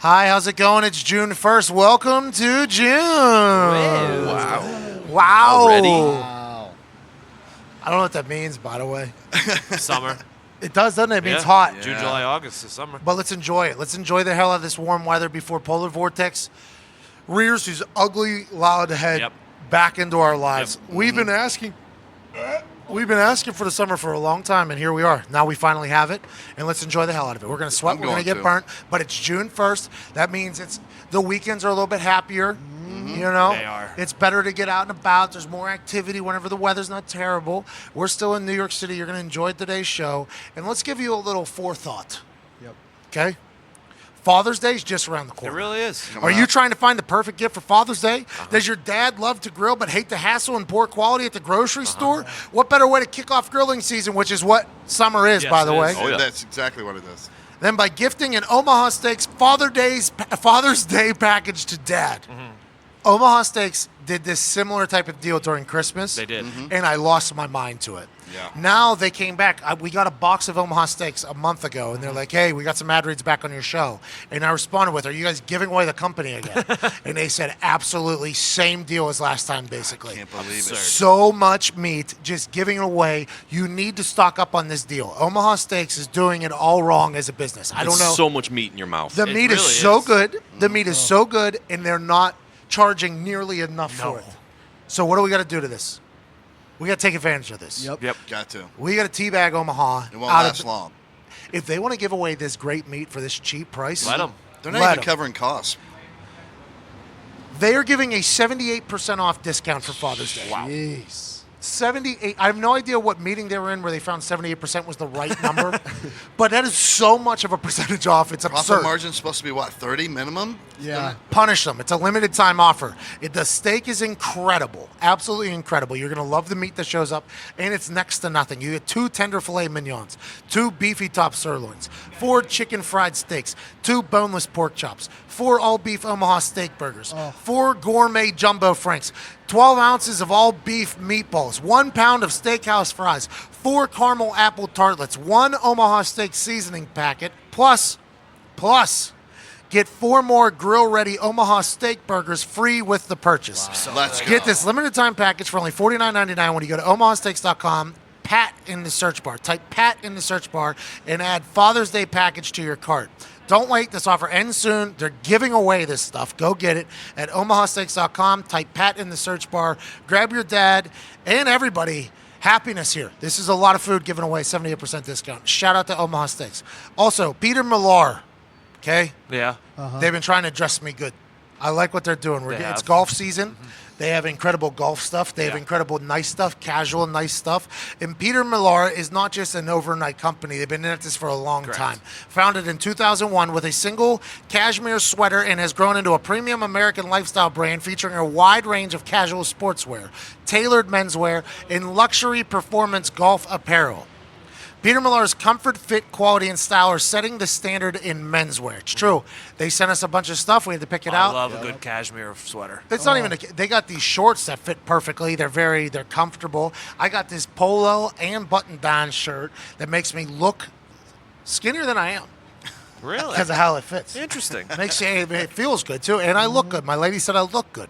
Hi, how's it going? It's June 1st. Welcome to June. Wow. Already? Wow. I don't know what that means, by the way. Summer. It does, doesn't it? It means Yeah. hot. June, July, August is summer. But let's enjoy it. Let's enjoy the hell out of this warm weather before polar vortex rears his ugly, loud head Yep. back into our lives. Yep. We've been asking for the summer for a long time, and here we are. Now we finally have it, and let's enjoy the hell out of it. We're going to sweat. I'm We're going to going get to. burnt, but it's June 1st. That means the weekends are a little bit happier. You know, They are. It's better to get out and about. There's more activity whenever the weather's not terrible. We're still in New York City. You're going to enjoy today's show, and let's give you a little forethought. Yep. Okay? Father's Day is just around the It corner. really is. Are you trying to find the perfect gift for Father's Day? Does your dad love to grill but hate the hassle and poor quality at the grocery store? What better way to kick off grilling season, which is what summer is, Yes, by the it way, is. Oh, yeah. That's exactly what it is. than by gifting an Omaha Steaks Father's Day package to dad. Omaha Steaks did this similar type of deal during Christmas. They did. And I lost my mind to it. Yeah. Now they came back. We got a box of Omaha Steaks a month ago, and they're like, hey, we got some ad reads back on your show. And I responded with, are you guys giving away the company again? And they said, absolutely, same deal as last time, basically. Can't believe Absurd. it. So much meat, just giving it away. You need to stock up on this deal. Omaha Steaks is doing it all wrong as a business. I don't know. So much meat in your mouth. The It meat is really so is. good. The meat is so good, and they're not charging nearly enough No. for it. So what do we got to do to this? We got to take advantage of this. Yep. Yep. Got to. We got to teabag Omaha. It won't out last of, long. If they want to give away this great meat for this cheap price, Let them. They're not Let even 'em. covering costs. they are giving a 78% off discount for Father's Day. Wow. Jeez. 78. I have no idea what meeting they were in where they found 78% was the right number, but that is so much of a percentage off. It's Profit absurd. margin's supposed to be what, 30 minimum? Yeah. Punish them. It's a limited time offer. The steak is incredible, absolutely incredible. You're gonna love the meat that shows up, and it's next to nothing. You get 2 tender filet mignons, 2 beefy top sirloins, 4 chicken fried steaks, 2 boneless pork chops, 4 all beef Omaha steak burgers, 4 gourmet jumbo franks, 12 ounces of all beef meatballs, 1 pound of steakhouse fries, 4 caramel apple tartlets, 1 Omaha steak seasoning packet, plus. Get 4 more grill-ready Omaha steak burgers free with the purchase. Let's go. Get this limited time package for only $49.99 when you go to omahasteaks.com, Pat in the search bar. Type Pat in the search bar and add Father's Day package to your cart. Don't wait. This offer ends soon. They're giving away this stuff. Go get it at omahasteaks.com. Type Pat in the search bar. Grab your dad and everybody. Happiness here. This is a lot of food given away, 78% discount. Shout out to Omaha Steaks. Also, Peter Millar. Okay? Yeah. They've been trying to dress me good. I like what they're doing. They It's have. golf season. They have incredible golf stuff. They have Yeah. incredible nice stuff, casual nice stuff. And Peter Millar is not just an overnight company. They've been in this for a long Correct. time. Founded in 2001 with a single cashmere sweater and has grown into a premium American lifestyle brand featuring a wide range of casual sportswear, tailored menswear, and luxury performance golf apparel. Peter Millar's comfort, fit, quality, and style are setting the standard in menswear. It's true. They sent us a bunch of stuff. We had to pick it I out. love a good cashmere sweater. It's not even. They got these shorts that fit perfectly. They're comfortable. I got this polo and button-down shirt that makes me look skinnier than I am Really? because of how it fits. Interesting. It feels good too, and I look good. My lady said I look good.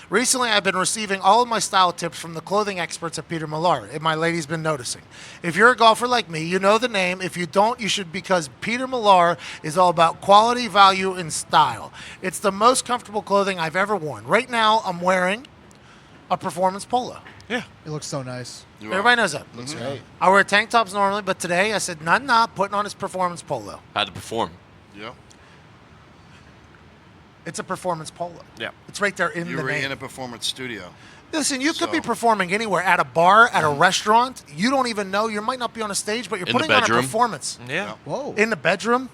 Recently, I've been receiving all of my style tips from the clothing experts at Peter Millar, and my lady's been noticing. If you're a golfer like me, you know the name. If you don't, you should, because Peter Millar is all about quality, value, and style. It's the most comfortable clothing I've ever worn. Right now, I'm wearing a performance polo. Yeah. It looks so nice. You are. Everybody knows that. Looks great. I wear tank tops normally, but today I said, nah, putting on his performance polo. Had to perform. Yeah. It's a performance polo. Yeah. It's right there in You the were name. in a performance studio. Listen, you could be So- performing anywhere, at a bar, at a restaurant. You don't even know. You might not be on a stage, but you're In the putting on a bedroom. performance. Yeah. Whoa. In the bedroom,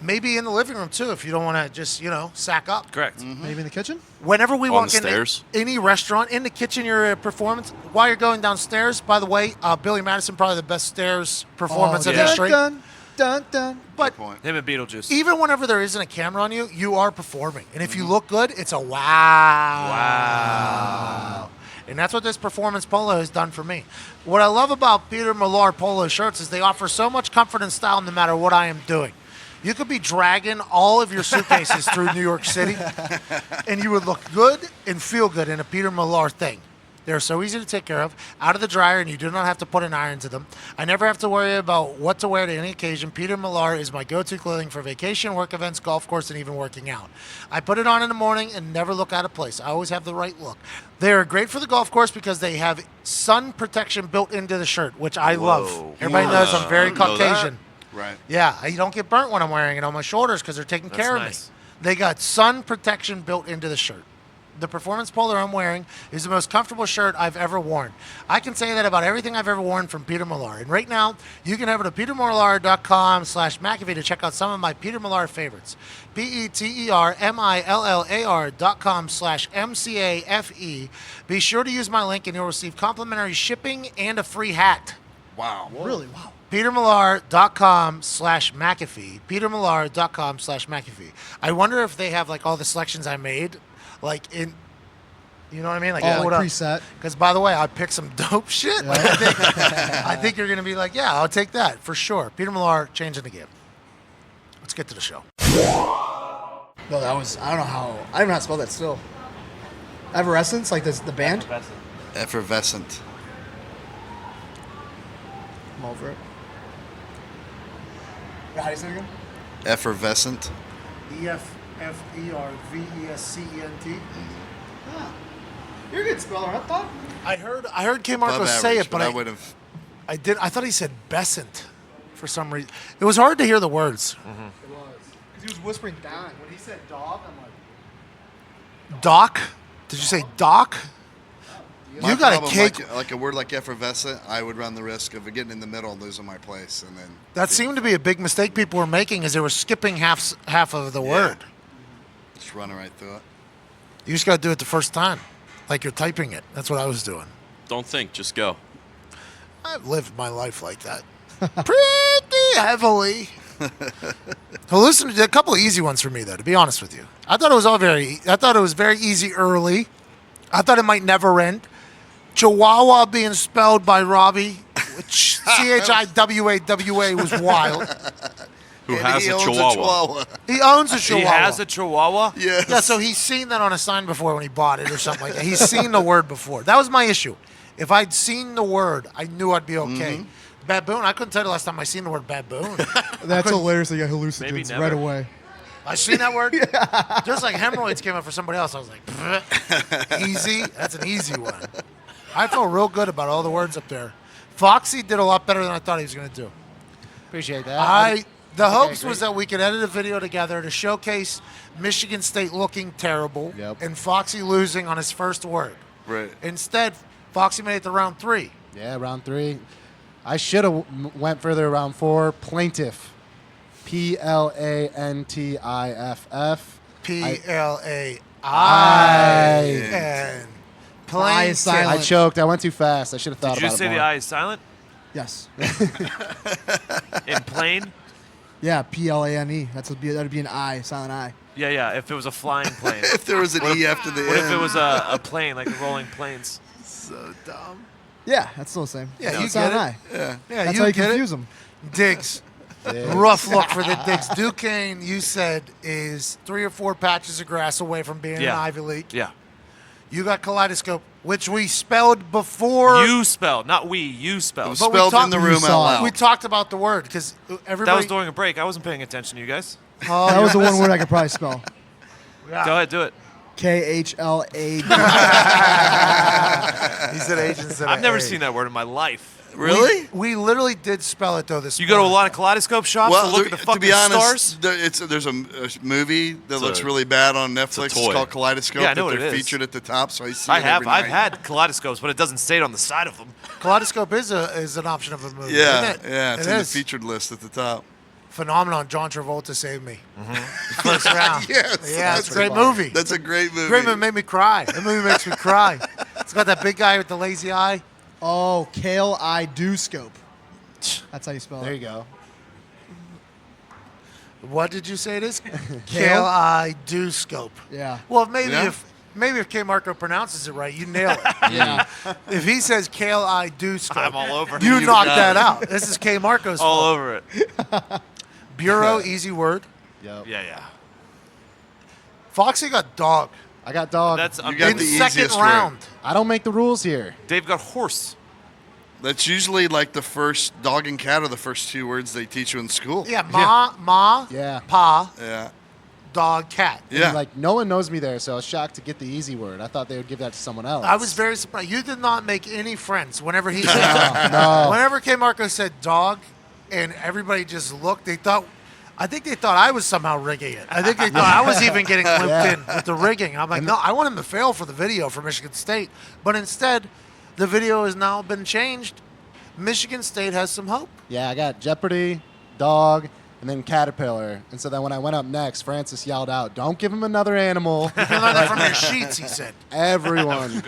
maybe in the living room too, if you don't want to just, sack up. Correct. Maybe in the kitchen? Whenever we On walk the into stairs. any restaurant, in the kitchen, you're a performance. While you're going downstairs, by the way, Billy Madison, probably the best stairs performance in yeah. history. Dun, dun, dun. But Good point. Him and Beetlejuice. even whenever there isn't a camera on you, you are performing. And if you look good, it's a wow. Wow. And that's what this performance polo has done for me. What I love about Peter Millar polo shirts is they offer so much comfort and style no matter what I am doing. You could be dragging all of your suitcases through New York City, and you would look good and feel good in a Peter Millar thing. They're so easy to take care of, out of the dryer, and you do not have to put an iron to them. I never have to worry about what to wear to any occasion. Peter Millar is my go-to clothing for vacation, work events, golf course, and even working out. I put it on in the morning and never look out of place. I always have the right look. They are great for the golf course because they have sun protection built into the shirt, which I love. Everybody knows I'm very Caucasian. Right. Yeah, I don't get burnt when I'm wearing it on my shoulders because they're taking care of nice. me. They got sun protection built into the shirt. The performance polo I'm wearing is the most comfortable shirt I've ever worn. I can say that about everything I've ever worn from Peter Millar. And right now, you can head over to petermillar.com/McAfee to check out some of my Peter Millar favorites. petermillar.com/MCAFE. Be sure to use my link and you'll receive complimentary shipping and a free hat. Wow. Really? Wow. petermillar.com/McAfee. petermillar.com/McAfee. I wonder if they have like all the selections I made, like in, you know what I mean? Like, Oh, like preset. Because by the way, I picked some dope shit. Like, I think you're gonna be like, yeah, I'll take that for sure. Peter Millar changing the game. Let's get to the show. No, that was, I don't know how to spell that still. Everescence, like this, the band? Effervescent. I'm over it. How do you say it again? Effervescent. EFFERVESCENT. You're a good speller, I thought. I heard K. Above Marcos say average, it, but I would have. I thought he said Besant for some reason. It was hard to hear the words. It was. Because he was whispering down. When he said dog, I'm like, Doc? Did you say Doc? My You got a problem, cake. like a word like effervescent, I would run the risk of getting in the middle and losing my place, and then That seemed to be a big mistake people were making, is they were skipping half of the word. just running right through it. You just got to do it the first time, like you're typing it. That's what I was doing. Don't think, just go. I've lived my life like that, pretty heavily. Well, listen, a couple of easy ones for me though. To be honest with you, I thought it was very easy early. I thought it might never end. Chihuahua being spelled by Robbie, which CHIWAWA was wild. Who And has he a owns chihuahua? He owns a Chihuahua. He has a Chihuahua? Yes. Yeah, so he's seen that on a sign before when he bought it or something like that. He's seen the word before. That was my issue. If I'd seen the word, I knew I'd be okay. Baboon, I couldn't tell you the last time I seen the word baboon. that's hilarious. They got Maybe hallucinogens never. right away. I seen that word. Just like hemorrhoids came up for somebody else. I was like, easy. That's an easy one. I felt real good about all the words up there. Foxy did a lot better than I thought he was going to do. Appreciate that. The hopes was that we could edit a video together to showcase Michigan State looking terrible and Foxy losing on his first word. Right. Instead, Foxy made it to round 3. Yeah, round 3. I should have went further. Round 4. Plaintiff. PLANTIFF. PLAIN. I is silent. I choked. I went too fast. I should have thought Did you about it say more. the I is silent? Yes. In plain? Yeah, PLANE. That'd be an I, silent I. Yeah, yeah. If it was a flying plane. If there was an E after the What N. if it was a plane, like the rolling planes? So dumb. Yeah, that's still the same. Yeah, you silent get it. I. Yeah. Yeah, That's you how you get confuse it. them. Diggs. Rough look for the Diggs. Duquesne, you said, is 3 or 4 patches of grass away from being an Yeah. Ivy League. Yeah. You got Kaleidoscope, which we spelled before. You spelled, not we. You spelled. was But we spelled talked- in the you room out saw it. loud. We talked about the word because everybody. That was during a break. I wasn't paying attention to you guys. Oh, That you was the one missed word it. I could probably spell. Yeah. Go ahead, do it. KHLAD. He said agents. I've never seen that word in my life. Really? We literally did spell it though this You go to a morning. lot of kaleidoscope shops to look at the to fucking be honest, stars? there's a movie that It's looks a- really bad on Netflix. It's toy. called Kaleidoscope. Yeah, I know that what they're it is. featured at the top, so I see I it have. every I've night. had kaleidoscopes, but it doesn't say it on the side of them. Kaleidoscope is an option of a movie. Yeah, isn't it? yeah, it's It in is. the featured list at the top. Phenomenon. John Travolta saved me. First round. Yes, Yeah, that's it's a great funny. movie. That's a great movie. Great movie made me cry. That movie makes me cry. It's got that big guy with the lazy eye. Oh, Kale I do scope. That's how you spell There it. you go. What did you say it is? Kale? K-L-I do scope. Yeah. Well, maybe Yeah. if K. Marco pronounces it right, you nail it. Yeah. If he says Kale I do scope, I'm all over it. you You knocked got that it. out. This is K. Marco's All fault. over it. Bureau, easy word. Yep. Yeah. Foxy got dog I got dog. That's You got in the second easiest round. word. I don't make the rules here. Dave got horse. That's usually like the first dog and cat are the first 2 words they teach you in school. Yeah, ma, Yeah. pa, Yeah. dog, cat. And, Yeah. like, no one knows me there, so I was shocked to get the easy word. I thought they would give that to someone else. I was very surprised. You did not make any friends whenever he No. said, whenever K. Marco said dog, and everybody just looked. I think they thought I was somehow rigging it. I think they thought I was even getting limped in with the rigging. I'm like, no, I want him to fail for the video for Michigan State. But instead, the video has now been changed. Michigan State has some hope. Yeah, I got Jeopardy, dog, and then caterpillar. And so then when I went up next, Francis yelled out, "Don't give him another animal." You can learn that from your sheets, he said. Everyone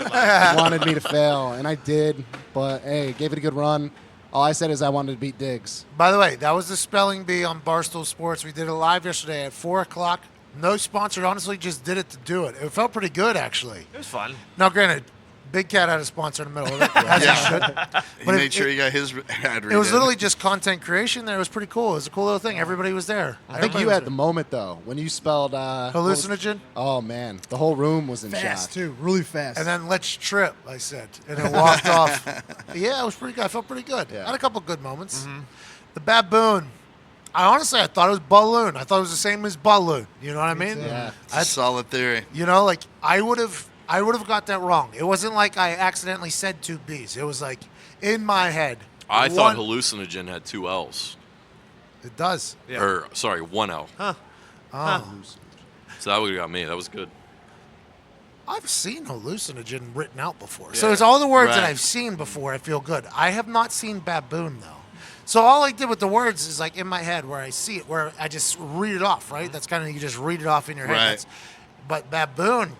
wanted me to fail, and I did. But, hey, gave it a good run. All I said is I wanted to beat Diggs. By the way, that was the spelling bee on Barstool Sports. We did it live yesterday at 4 o'clock. No sponsored. Honestly, just did it to do it. It felt pretty good, actually. It was fun. Now, granted, Big Cat had a sponsor in the middle of it, as he should. He But made sure he got his ad read. It was literally just content creation there. It was pretty cool. It was a cool little thing. Everybody was there. I think you had the moment, though, when you spelled... hallucinogen. Oh, man. The whole room was in Fast shock. too, really fast. And then let's trip, I said. And it walked off. Yeah, it was pretty good. I felt pretty good. Yeah. I had a couple good moments. The baboon. I thought it was balloon. I thought it was the same as balloon. You know what I mean? Yeah. It's a solid theory. You know, like I would have got that wrong. It wasn't like I accidentally said 2 B's. It was like in my head. I thought one- hallucinogen had 2 L's. It does. Yeah. Or, sorry, 1 L. Oh. So that would have got me. That was good. I've seen hallucinogen written out before. So it's all the words that Right. I've seen before. I feel good. I have not seen baboon, though. So all I did with the words is like in my head where I see it, where I just read it off, right? That's kind of, you just read it off in your head. Right. But baboon,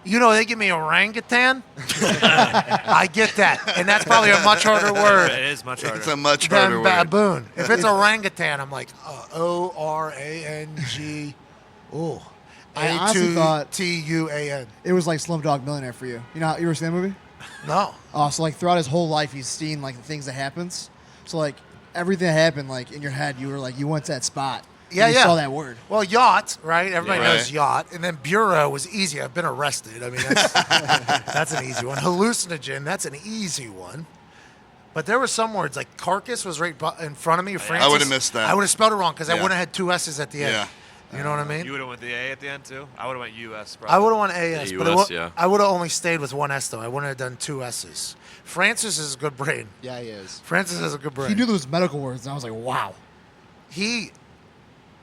they give me orangutan. I get that. And that's probably a much harder word It is much harder. It's a much harder than word. baboon. If it's orangutan, I'm like, O-R-A-N-G. Ooh. I honestly thought- A-T-U-A-N. it was like Slumdog Millionaire for you. You ever seen that movie? No. Oh, so like throughout his whole life, he's seen like the things that happens. So like everything that happened, like in your head, you were like, you went to that spot. and Yeah, you yeah. saw that word. Well, yacht, right? Everybody Yeah. knows Right. yacht. And then bureau was easy. I've been arrested. I mean, that's an easy one. Hallucinogen, that's an easy one. But there were some words, like carcass was right in front of me. Francis, would've missed that. I would have spelled it wrong because I Yeah. wouldn't have had 2 S's at the end. Yeah. You know what I mean? You would have went the A at the end too. I would have went US. Probably. I would have won AS, Yeah, but US, yeah. I would have only stayed with 1 S, though. I wouldn't have done 2 S's. Francis is a good brain. Yeah, he is. Francis has a good brain. He knew those medical words, and I was like, wow. He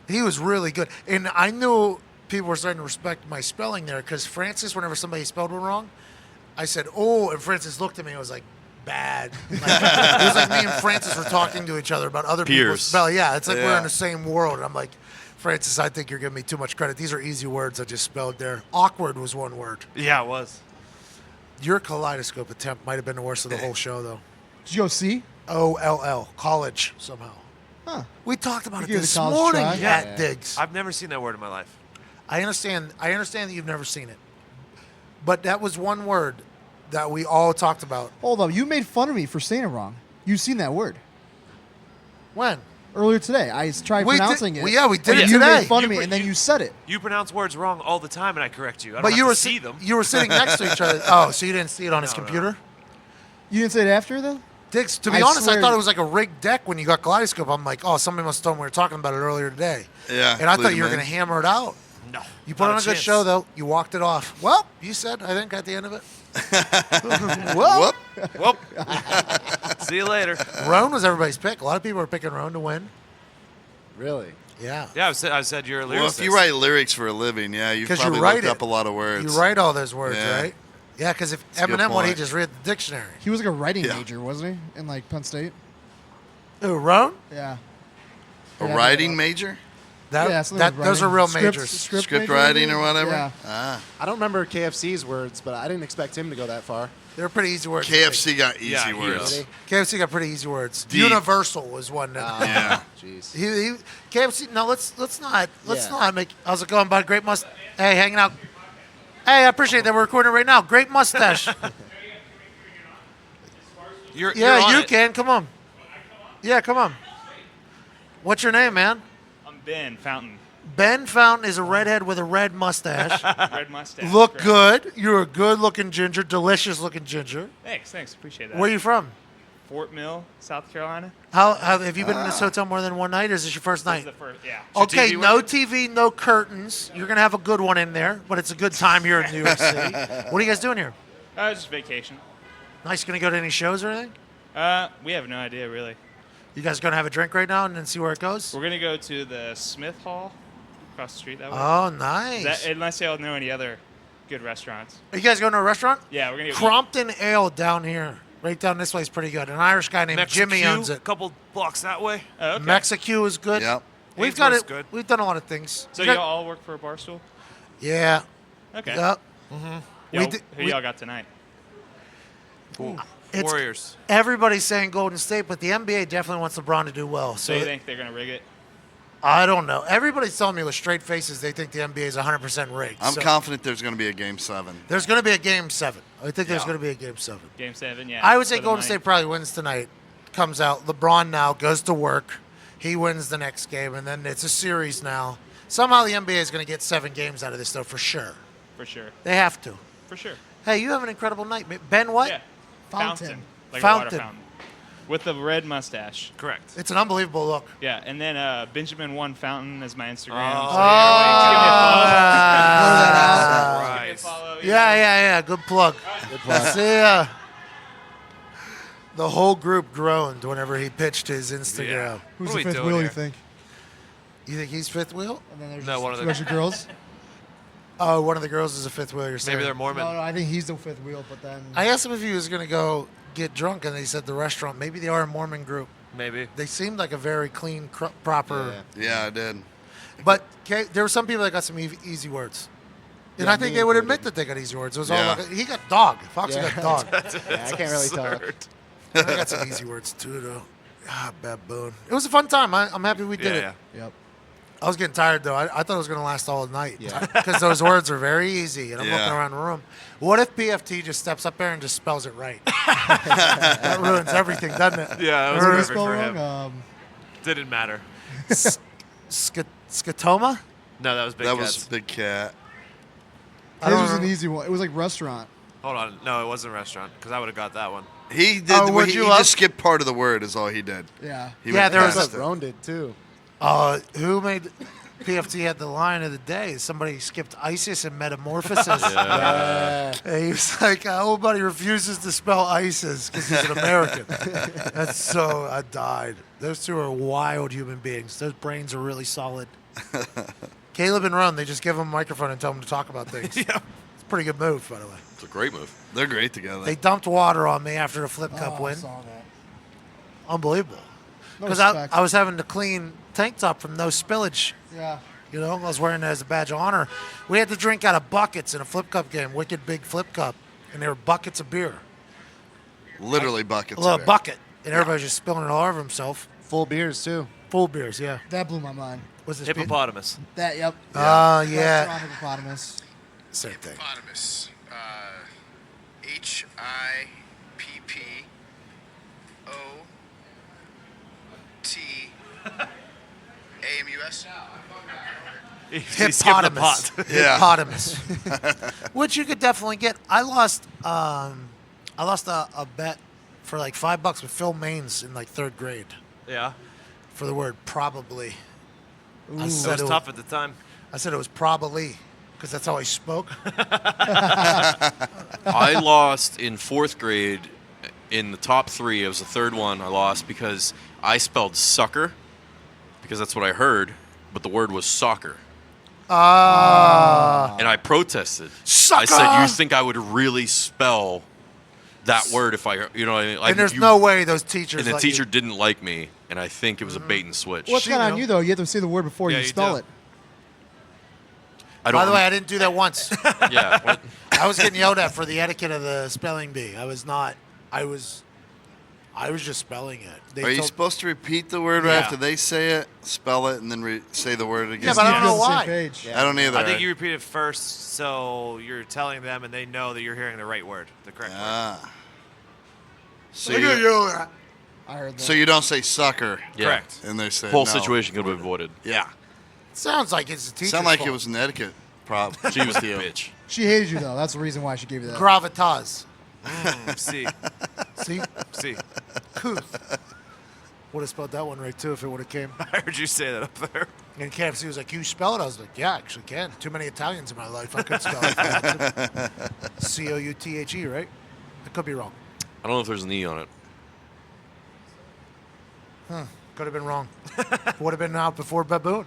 was really good. And I knew people were starting to respect my spelling there because Francis, whenever somebody spelled it wrong, I said, oh, and Francis looked at me and was like, bad. Like, it was like me and Francis were talking to each other about other people's Peers. spelling. Yeah, it's like we're Yeah. in the same world. And I'm like, Francis, I think you're giving me too much credit. These are easy words I just spelled there. Awkward was one word. Yeah, it was. Your kaleidoscope attempt might have been the worst of the whole show, though. Did you go see? OLL, college, somehow. Huh. We talked about it give it a this college morning try? at Yeah. Diggs. I've never seen that word in my life. I understand that you've never seen it. But that was one word that we all talked about. Hold up. You made fun of me for saying it wrong. You've seen that word. When? Earlier today, I tried pronouncing it. we did and it you today. made fun of You me, pr- and then you- you said it. You pronounce words wrong all the time, and I correct you. I don't But have you to were see them. you were sitting next to each other. Oh, so you didn't see it on his No, no. computer? You didn't say it after, though? Diggs, to be I honest, I swear- thought it was like a rigged deck when you got Kaleidoscope. I'm like, oh, somebody must have told me we were talking about it earlier today. Yeah, And I clued thought you him were in. going to hammer it out. No. You put not on a good chance. show, though. You walked it off. Well, you said, I think, at the end of it. Whoop. Well, see you later. Roan was everybody's pick. A lot of people were picking Roan to win. Really? Yeah. Yeah, I said you're a lyricist. Well, if you write lyrics for a living, yeah, you've 'Cause you probably write looked it. up a lot of words. You write all those words, Yeah. right? Yeah, because if a good Eminem would, he point. just read the dictionary. He was like a writing Yeah. major, wasn't he? In like Penn State? Ooh, Roan? Yeah. A Yeah, writing yeah. major? Yeah, something with Those are writing. real Script- majors. Script Script major, writing maybe? or whatever? Yeah. Ah. I don't remember KFC's words, but I didn't expect him to go that far. They're pretty easy words. KFC got easy Yeah, he words. is. KFC got pretty easy words. Deep. Universal was one. That, Yeah. Jeez. he KFC. No, let's not Yeah. make. How's it going, bud? Great mustache. Hey, hanging out. Hey, I appreciate that. We're recording right now. Great mustache. You're Yeah, on you it. can. Come on. Yeah, come on. What's your name, man? I'm Ben Fountain. Ben Fountain is a redhead with a red mustache. Red mustache. Look correct. good. You're a good-looking ginger, delicious-looking ginger. Thanks. Appreciate that. Where are you from? Fort Mill, South Carolina. How have you been in this hotel more than one night, or is this your first This night? is the first, yeah. Okay, TV no working? TV, no curtains. You're going to have a good one in there, but it's a good time here in New York City. What are you guys doing here? Just vacation. Nice. Going to go to any shows or anything? We have no idea, really. You guys going to have a drink right now and then see where it goes? We're going to go to the Smith Hall across the street that way. Oh, nice. Unless y'all know any other good restaurants. Are you guys going to a restaurant? Yeah, we're going to go Crompton Ale down here. Right down this way is pretty good. An Irish guy named Jimmy owns A it. couple blocks that way. Oh, okay. Mexico is good. Yep. We've got Ainsworth's it. good. We've done a lot of things. So You got- y'all all work for a bar stool? Yeah. Okay. Yep. Y'all, did- who y'all got tonight? It's- Warriors. Everybody's saying Golden State, but the NBA definitely wants LeBron to do well. So So you think they're going to rig it? I don't know. Everybody's telling me with straight faces they think the NBA is 100% rigged. I'm So confident there's going to be a Game 7. there's going to be a Game 7. I think there's Yeah. going to be a Game 7. Game 7, yeah. I would say for the Golden money. State probably wins tonight. Comes out. LeBron now goes to work. He wins the next game, and then it's a series now. Somehow the NBA is going to get 7 games out of this, though, for sure. For sure. They have to. For sure. Hey, you have an incredible night. Ben, what? Yeah. Fountain. Like a Fountain. water fountain. With the red mustache. Correct. It's an unbelievable look. Yeah, and then Benjamin One Fountain is my Instagram. Oh, so give me a follow. Ah. Give me a follow. Yeah. Good plug. See ya. The whole group groaned whenever he pitched his Instagram. Yeah. Who's What are the we fifth doing wheel, you here? think? You think he's fifth wheel? And then there's No, just one of a the- bunch of girls. Oh, one of the girls is a fifth wheel. You're saying? Maybe they're Mormon. No, I think he's the fifth wheel, but then I asked him if he was going to go get drunk, and he said the restaurant. Maybe they are a Mormon group. Maybe. They seemed like a very clean, proper. Yeah, I did. But there were some people that got some easy words. And Yeah, I think me they would included. admit that they got easy words. It was Yeah. all like, he got dog. Foxy Yeah. got dog. Yeah, I can't really talk. Absurd. I got some easy words too, though. Baboon. It was a fun time. I'm happy we did Yeah, it. yep. I was getting tired though. I thought it was going to last all night. Yeah. Because those words are very easy, and I'm Yeah. looking around the room. What if PFT just steps up there and just spells it right? That ruins everything, doesn't it? Yeah, it was What did I perfect spell for wrong? him. Didn't matter. Scotoma? No, that was Big That Cats. was Big Cat. I His don't was an remember. easy one. It was like restaurant. Hold on. No, it wasn't a restaurant because I would have got that one. He did. Oh, would he you love- just skipped part of the word. Is all he did. Yeah. He Yeah, went there was past That's it. what Roan did too. Who made PFT had the line of the day? Somebody skipped ISIS and metamorphosis. And he was like, "Oh, buddy refuses to spell ISIS because he's an American." That's so. I died. Those two are wild human beings. Those brains are really solid. Caleb and Ron, they just give them a microphone and tell them to talk about things. Yeah. It's a pretty good move, by the way. It's a great move. They're great together. They dumped water on me after the Flip Cup Oh, I win. saw that. Unbelievable. No Because respect. I was having to clean tank top from no spillage. Yeah. You know, I was wearing it as a badge of honor. We had to drink out of buckets in a Flip Cup game, wicked big Flip Cup, and there were buckets of beer. Literally buckets. A little of it. bucket, and everybody was just spilling it all over himself. Full beers too. Full beers, yeah. That blew my mind. Was this Hippopotamus. That, yep. Oh, yeah. Restaurant hippopotamus. Same thing. Hippopotamus. Hippotamus. He skipped the pot. Yeah. Hippopotamus. Which you could definitely get. I lost a bet for like $5 with Phil Maines in like 3rd grade Yeah. for the word probably. I It said was tough at the time. I said it was probably because that's how I spoke. I lost in 4th grade in the top 3. It was the 3rd one I lost because I spelled sucker because that's what I heard, but the word was soccer. And I protested. Sucker! I said, "You think I would really spell that word if I, you know what I mean?" Like, And there's you- no way those teachers. And the let teacher you- didn't like me, and I think it was a bait and switch. What's She kind of on know. you, though? You have to say the word before Yeah, you you spell do. it. I don't. By the way, I didn't do that once. yeah. What? I was getting yelled at for the etiquette of the spelling bee. I was not. I was just spelling it. They Are you told- supposed to repeat the word right Yeah. after they say it, spell it, and then say the word again? Yeah, but I don't You're know on the same why. page. I don't either. I think you repeat it first, so you're telling them, and they know that you're hearing the right word, the correct word. Ah. So Look you, at you. I heard that. So you don't say sucker. Yeah. Correct. And they say Whole no. situation could have been avoided. Yeah. Sounds like it's a teacher's Sound like fault. it was an etiquette problem. She was a with you. bitch. She hated you though. That's the reason why she gave you that. Gravitas. See. See? See. Couth. Would have spelled that one right, too, if it would have came. I heard you say that up there. And KFC was like, you spell it? I was like, yeah, I actually can. Too many Italians in my life. I could spell it. Couthe, right? I could be wrong. I don't know if there's an E on it. Could have been wrong. Would have been out before Baboon.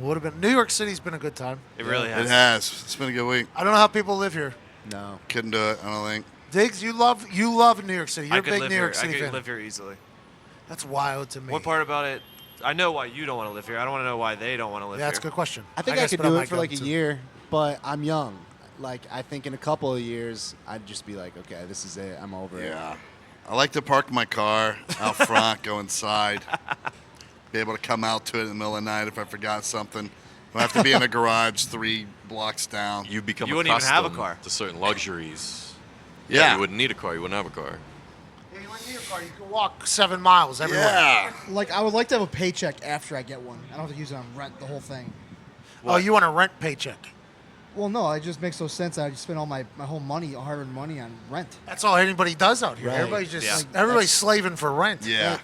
Would have been. New York City's been a good time. It really It has. has. It's been a good week. I don't know how people live here. No. Couldn't do it, I don't think. Diggs, you love New York City. You're I a could big live New York here. City I could fan. live here easily. That's wild to me. What part about it? I know why you don't want to live here. I don't want to know why they don't want to live Yeah, that's a here. good question. I think I guess could put out do my it for like a gun, too. year, but I'm young. Like, I think in a couple of years, I'd just be like, okay, this is it. I'm over it. Yeah. I like to park my car out front, go inside, be able to come out to it in the middle of the night if I forgot something. Don't have to be in a garage 3 blocks down. You become You wouldn't even have a accustomed car. to certain luxuries. Yeah. You wouldn't need a car. You wouldn't have a car. Yeah, you wouldn't need a car. You can walk 7 miles everywhere. Yeah. Like I would like to have a paycheck after I get one. I don't have to use it on rent the whole thing. Oh, you want a rent paycheck? Well, no, it just makes no sense. I just spend all my whole money, hard-earned money on rent. That's all anybody does out here. Right. Everybody's just Yeah. like, everybody's slaving for rent. Yeah.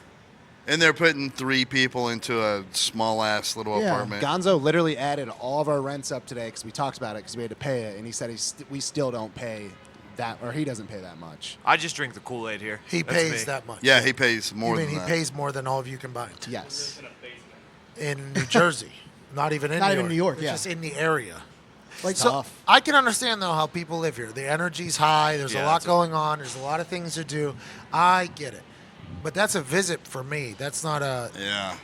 And they're putting 3 people into a small ass little Yeah. apartment. Gonzo literally added all of our rents up today because we talked about it because we had to pay it, and he said we still don't pay that, or he doesn't pay that much. I just drink the Kool-Aid here. He That's pays me. that much. Yeah, he pays You more mean than he that. pays more than all of you combined Yes. in New Jersey, not even in Not New even York. New York, It's yeah. just in the area. Like So Tough. I can understand though how people live here. The energy's high. There's Yeah, a lot that's a- going on. There's a lot of things to do. I get it, but that's a visit for me. That's not a. Yeah.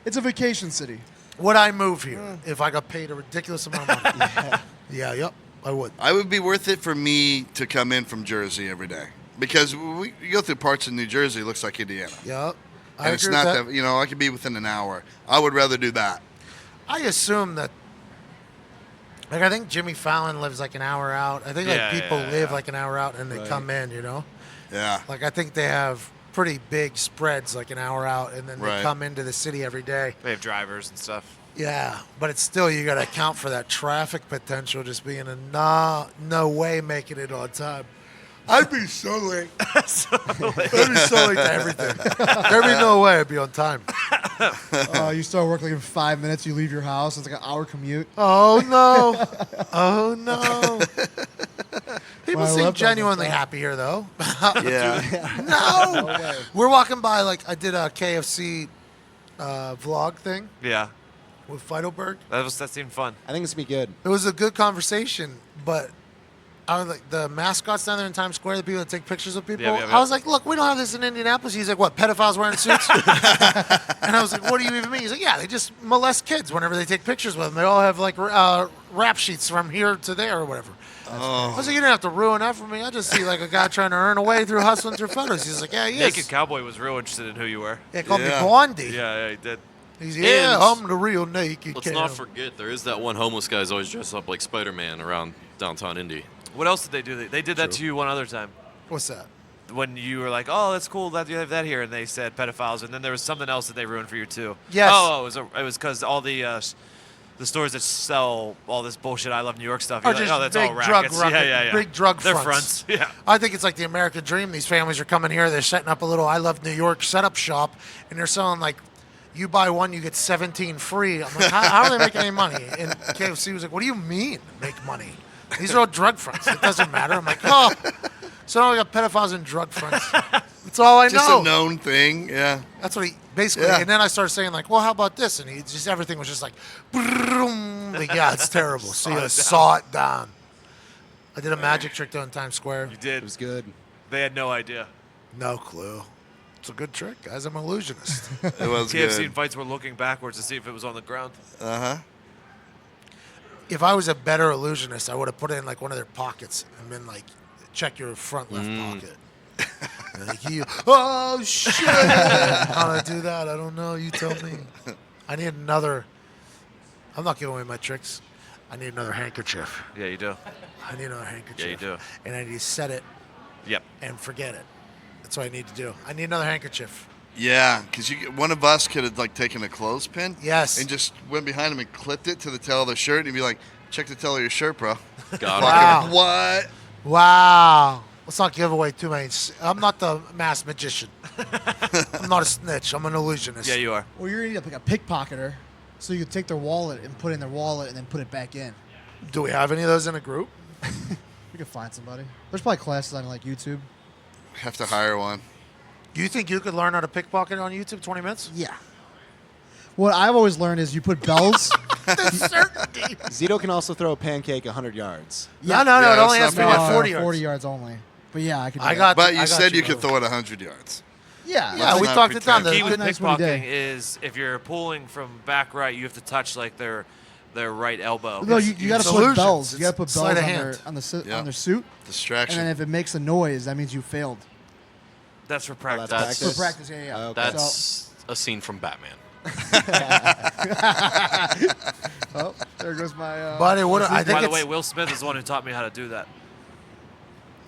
it's a vacation city. Would I move here if I got paid a ridiculous amount of money? Yep, I would. I would be worth it for me to come in from Jersey every day. Because you go through parts of New Jersey, it looks like Indiana. Yep. I And it's agree not with that, I could be within an hour. I would rather do that. I assume that. Like I think Jimmy Fallon lives like an hour out. I think Yeah, like people yeah, live yeah. like an hour out and they come in. Yeah. Like I think they have pretty big spreads like an hour out and then they Right. come into the city every day. They have drivers and stuff. Yeah, but it's still you got to account for that traffic potential just being a no way making it on time. I'd be so late. I'd be so late to everything. There'd be no way I'd be on time. You start working like in 5 minutes. You leave your house. It's like an hour commute. Oh no! Oh no! People Well, I seem love that genuinely stuff. happy here, though. Yeah. No, we're walking by. Like I did a KFC vlog thing Yeah. with Feidelberg. That seemed fun. I think it's gonna be good. It was a good conversation, but I was like the mascots down there in Times Square, the people that take pictures of people. Yeah, yeah, yeah. I was like, look, we don't have this in Indianapolis. He's like, what, pedophiles wearing suits? And I was like, what do you even mean? He's like, yeah, they just molest kids whenever they take pictures with them. They all have like rap sheets from here to there or whatever. I was like, you didn't have to ruin that for me. I just see like a guy trying to earn away through hustling through photos. He's like, yeah, he is. Naked Cowboy was real interested in who you were. They called Yeah. me Blondie. Yeah, he did. He's yeah, And I'm the real naked Let's Cam. not forget, there is that one homeless guy who's always dressed up like Spider-Man around downtown Indy. What else did they do? They did that to you one other time. What's that? When you were like, "Oh, that's cool that you have that here," and they said pedophiles, and then there was something else that they ruined for you too. Yes. Oh, it was because all the stores that sell all this bullshit "I Love New York" stuff. Or You're like, just "Oh, that's big all drug rackets." racket- Yeah. big drug They're fronts. Yeah. I think it's like the American dream. These families are coming here. They're setting up a little I Love New York setup shop, and they're selling like, you buy one, you get 17 free. I'm like, how are they making any money? And KFC was like, what do you mean make money? These are all drug fronts. It doesn't matter. I'm like, oh. So now we got pedophiles and drug fronts. That's all I Just know. a known thing. Yeah. That's what he basically. Yeah. And then I started saying like, well, how about this? And he just everything was just like, like yeah, it's terrible. So you saw it down. I did a magic trick though in Times Square. You did. It was good. They had no idea. No clue. It's a good trick, guys. I'm an illusionist. It was KFC good. fights were looking backwards to see if it was on the ground. Uh-huh. If I was a better illusionist, I would have put it in like one of their pockets and been like, check your front left pocket. And like, oh shit! How do I do that? I don't know. You tell me. I need another. I'm not giving away my tricks. I need another handkerchief. Yeah, you do. I need another handkerchief. Yeah, you do. And I need to set it Yep. and forget it. That's what I need to do. I need another handkerchief. Yeah, because one of us could have like taken a clothespin. Yes. And just went behind him and clipped it to the tail of the shirt, and he'd be like, "Check the tail of your shirt, bro." Got Wow. Fucking what? Wow. Let's not give away too many. I'm not the masked magician. I'm not a snitch. I'm an illusionist. Yeah, you are. Well, you're gonna need like a pickpocketer, so you could take their wallet and put it in their wallet and then put it back in. Do we have any of those in a group? We could find somebody. There's probably classes on like YouTube. Have to hire one. You think you could learn how to pickpocket on YouTube 20 minutes? Yeah. What I've always learned is you put bells. Zito can also throw a pancake 100 yards. No, Yeah, it only has that's to be not at bad. 40 yards. 40 yards only. But yeah, I could. Do I that. got. But I you got said you could brother. throw it 100 yards. Yeah. Yeah, Let's we not talked it down. pretend. Key with Nice one pickpocketing day. is if you're pulling from back right, you have to touch like their right elbow. No, you got to put Solutions. bells. You got to put It's bells sleight on of their hand. Yeah. on their suit, Distraction. and then if it makes a noise, that means you failed. That's for practice. that's For practice, yeah. Okay. That's a scene from Batman. Oh, there goes my. But it would. I think By the it's way, Will Smith is the one who taught me how to do that.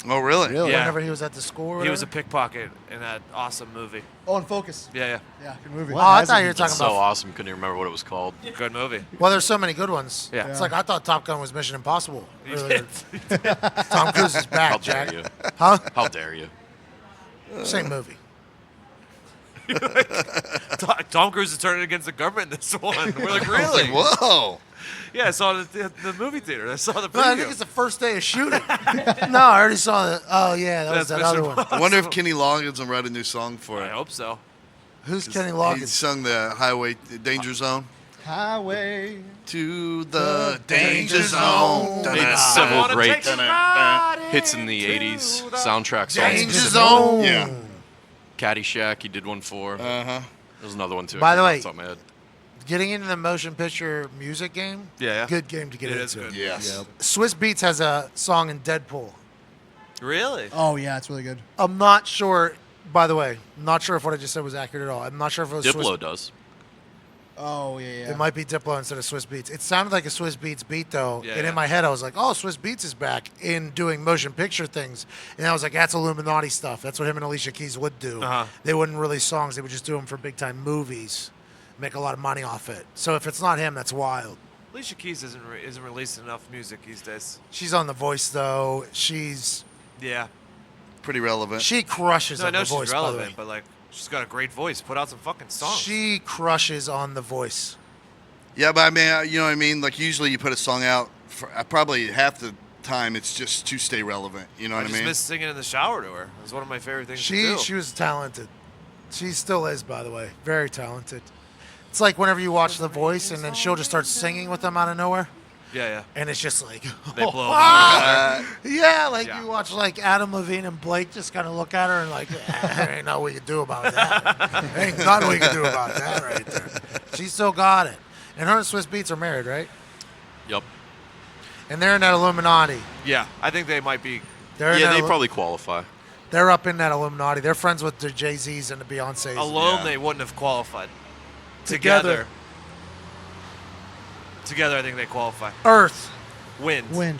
Oh, really? Really? Yeah. whenever he was at the school. Or He was a whatever. pickpocket in that awesome movie. Oh, and focus. Yeah, Yeah, good movie. Oh, I thought you were That's talking That's so about. awesome. Couldn't even remember what it was called. yeah. Good movie. Well, there's so many good ones. Yeah. It's like I thought Top Gun was Mission Impossible. You earlier. did. Tom Cruise is back, How dare Jack. you? Huh? How dare you? Same movie. Tom Cruise is turning against the government in this one. We're like, really? Whoa. Yeah, I saw it at the movie theater. I saw the No, I preview. think it's the first day of shooting. No, I already saw that. Oh yeah, that was That's that other Mission one. I wonder if Kenny Loggins will write a new song for I it. hope so. Who's Kenny He Loggins? sung the Highway Danger Zone. Highway. To the danger zone. Made several Wanna great take a ride hits in the 80s. into the Soundtrack songs. Danger Zone. Yeah. Caddyshack, he did one for. Uh-huh. There's another one too. By the I way- can't remember off the top of my head. Getting into the motion picture music game. Yeah. Good game to get It into. is good. Yes. Swiss Beats has a song in Deadpool. Really? Oh yeah, it's really good. I'm not sure. By the way, I'm not sure if what I just said was accurate at all. I'm not sure if it was Diplo Swiss. does. Oh yeah. It might be Diplo instead of Swiss Beats. It sounded like a Swiss Beats beat though, Yeah, and yeah. in my head I was like, "Oh, Swiss Beats is back in doing motion picture things," and I was like, "That's Illuminati stuff. That's what him and Alicia Keys would do. Uh-huh. They wouldn't release songs; they would just do them for big time movies, make a lot of money off it. So if it's not him, that's wild." Alicia Keys isn't releasing enough music these days. She's on The Voice though. She's Yeah. Pretty relevant. she crushes No, I on know The she's Voice. By the way, relevant, but like she's got a great voice. Put out some fucking songs. she crushes on The Voice. Yeah, but I mean, you know what I mean? Like, usually you put a song out, for probably half the time it's just to stay relevant. You know I what I just mean? miss singing in the shower to her. It was one of my favorite things to She do. was talented. She still is, by the way, very talented. It's like whenever you watch The Voice and then she'll just start singing with them out of nowhere, Yeah. and it's just like, They blow up. yeah, like Yeah. you watch like Adam Levine and Blake just kind of look at her and like, there ain't nothing we can do about that. Ain't nothing we can do about that right there. She still got it. And her and Swiss Beats are married, right? Yep. And they're in that Illuminati. Yeah, I think they might be. They're in Yeah, that they probably qualify. They're up in that Illuminati. They're friends with the Jay-Z's and the Beyoncé's. Alone, Yeah. they wouldn't have qualified. Together. Together, I think they qualify. Earth, Wind.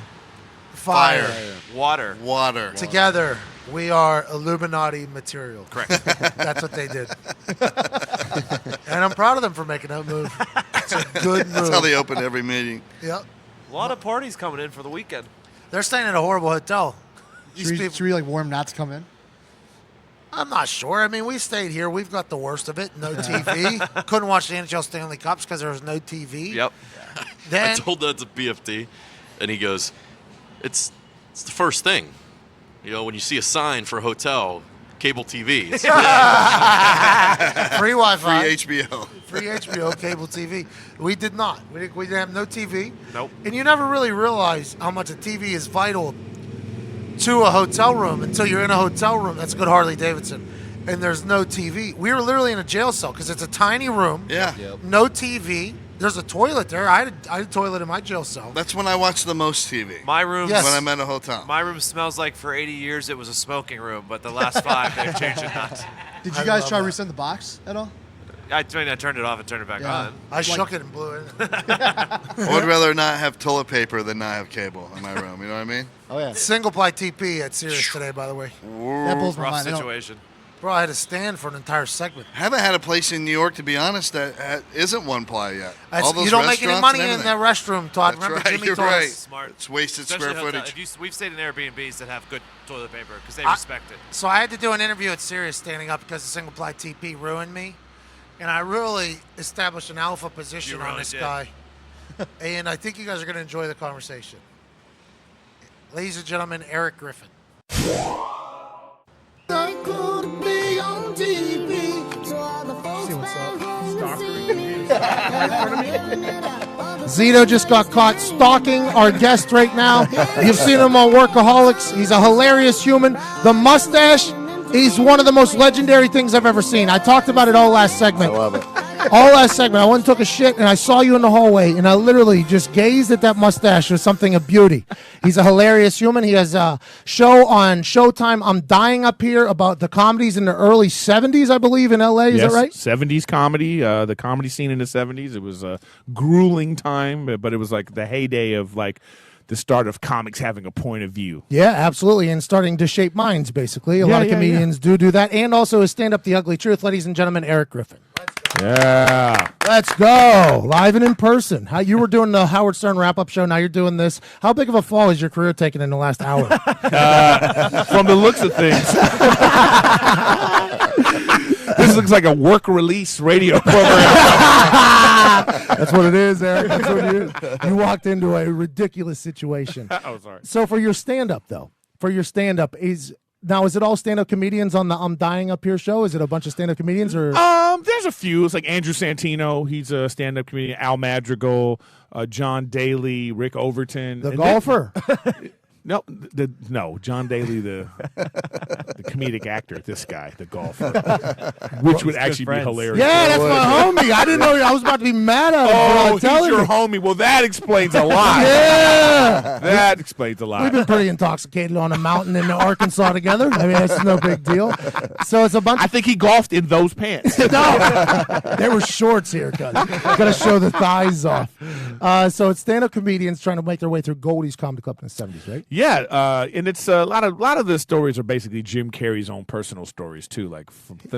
fire. Water. Water. Together, we are Illuminati material. Correct. That's what they did. And I'm proud of them for making that move. It's a good move. That's how they open every meeting. Yep. A lot of parties coming in for the weekend. They're staying at a horrible hotel. These Should we, people, should we like warn them not to come in? I'm not sure. I mean, we stayed here. We've got the worst of it. No TV. Couldn't watch the NHL Stanley Cups because there was no TV. Yep. Then I told that to BFD, and he goes, "It's the first thing. You know, when you see a sign for a hotel, cable TV. It's free Wi-Fi. Free HBO. Free HBO cable TV. We did not. We didn't have no TV. Nope. And you never really realize how much a TV is vital to a hotel room until you're in a hotel room. That's good Harley Davidson. And there's no TV. We were literally in a jail cell because it's a tiny room. Yeah. No TV. There's a toilet there. I had a toilet in my jail cell. That's when I watch the most TV. My room. Yes. When I'm at a hotel. My room smells like for 80 years it was a smoking room, but the last 5 they've changed it not. Did I you guys love try to that. resend the box at all? I turned it off and turned it back on. I shook it and blew it. I would rather not have toilet paper than not have cable in my room. You know what I mean? Oh yeah. Single ply TP at Sirius today, by the way. That blows my Rough mind. I don't- situation. Bro, I had to stand for an entire segment. Haven't had a place in New York, to be honest, that isn't one ply yet. All those You don't make any restaurants money and in the everything. restroom, Todd. That's Remember right, Jimmy you're told right. us. Smart. It's wasted Especially square hotel- footage. we've stayed in Airbnbs that have good toilet paper because they respect it. So I had to do an interview at Sirius standing up because the single ply TP ruined me. And I really established an alpha position You on really this did. guy. And I think you guys are going to enjoy the conversation. Ladies and gentlemen, Eric Griffin. Zito just got caught stalking our guest right now. You've seen him on Workaholics. He's a hilarious human. The mustache, he's one of the most legendary things I've ever seen. I talked about it all last segment. I love it. All last segment. I went and took a shit, and I saw you in the hallway, and I literally just gazed at that mustache. It was something of beauty. He's a hilarious human. He has a show on Showtime. I'm dying up here about the comedies in the early 70s, I believe, in L.A. Is that right? 70s comedy, the comedy scene in the 70s. It was a grueling time, but it was like the heyday of like the start of comics having a point of view. Yeah, absolutely, and starting to shape minds, basically. A lot of comedians do that, and also his stand-up, The Ugly Truth. Ladies and gentlemen, Eric Griffin. Yeah. Let's go. Live and in person. How you were doing the Howard Stern wrap-up show, now you're doing this. How big of a fall has your career taken in the last hour? From the looks of things. This looks like a work release radio program. That's what it is, Eric. That's what it is. You walked into a ridiculous situation. Oh, sorry. So for your stand-up, though, is it all stand-up comedians on the I'm Dying Up Here show? Is it a bunch of stand-up comedians? Or There's a few. It's like Andrew Santino. He's a stand-up comedian. Al Madrigal, John Daly, Rick Overton. the golfer? No, John Daly, the comedic actor. This guy, the golfer, which would actually be hilarious. Yeah, that's my homie. I didn't know. I was about to be mad at him. Oh, he's telling your you. homie. Well, that explains a lot. Yeah. That explains a lot. We've been pretty intoxicated on a mountain in Arkansas together. I mean, that's no big deal. So it's a bunch I think he golfed in those pants. No, there were shorts here, cuz. Got to show the thighs off. So it's stand-up comedians trying to make their way through Goldie's Comedy Club in the 70s, right? Yeah, and it's a lot of the stories are basically Jim Carrey's own personal stories too. Like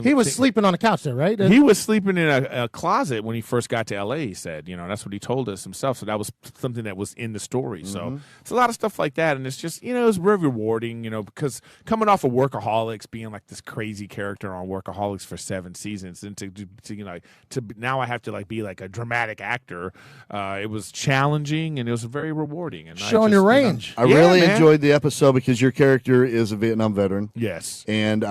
He was sleeping on a couch there, right? He was sleeping in a closet when he first got to L.A. He said, that's what he told us himself. So that was something that was in the story. So it's a lot of stuff like that, and it's just it's very rewarding, because coming off of Workaholics, being like this crazy character on Workaholics for 7 seasons, and to now I have to be like a dramatic actor. It was challenging and it was very rewarding. And Showing your range. I really enjoyed the episode because your character is a Vietnam veteran. Yes. And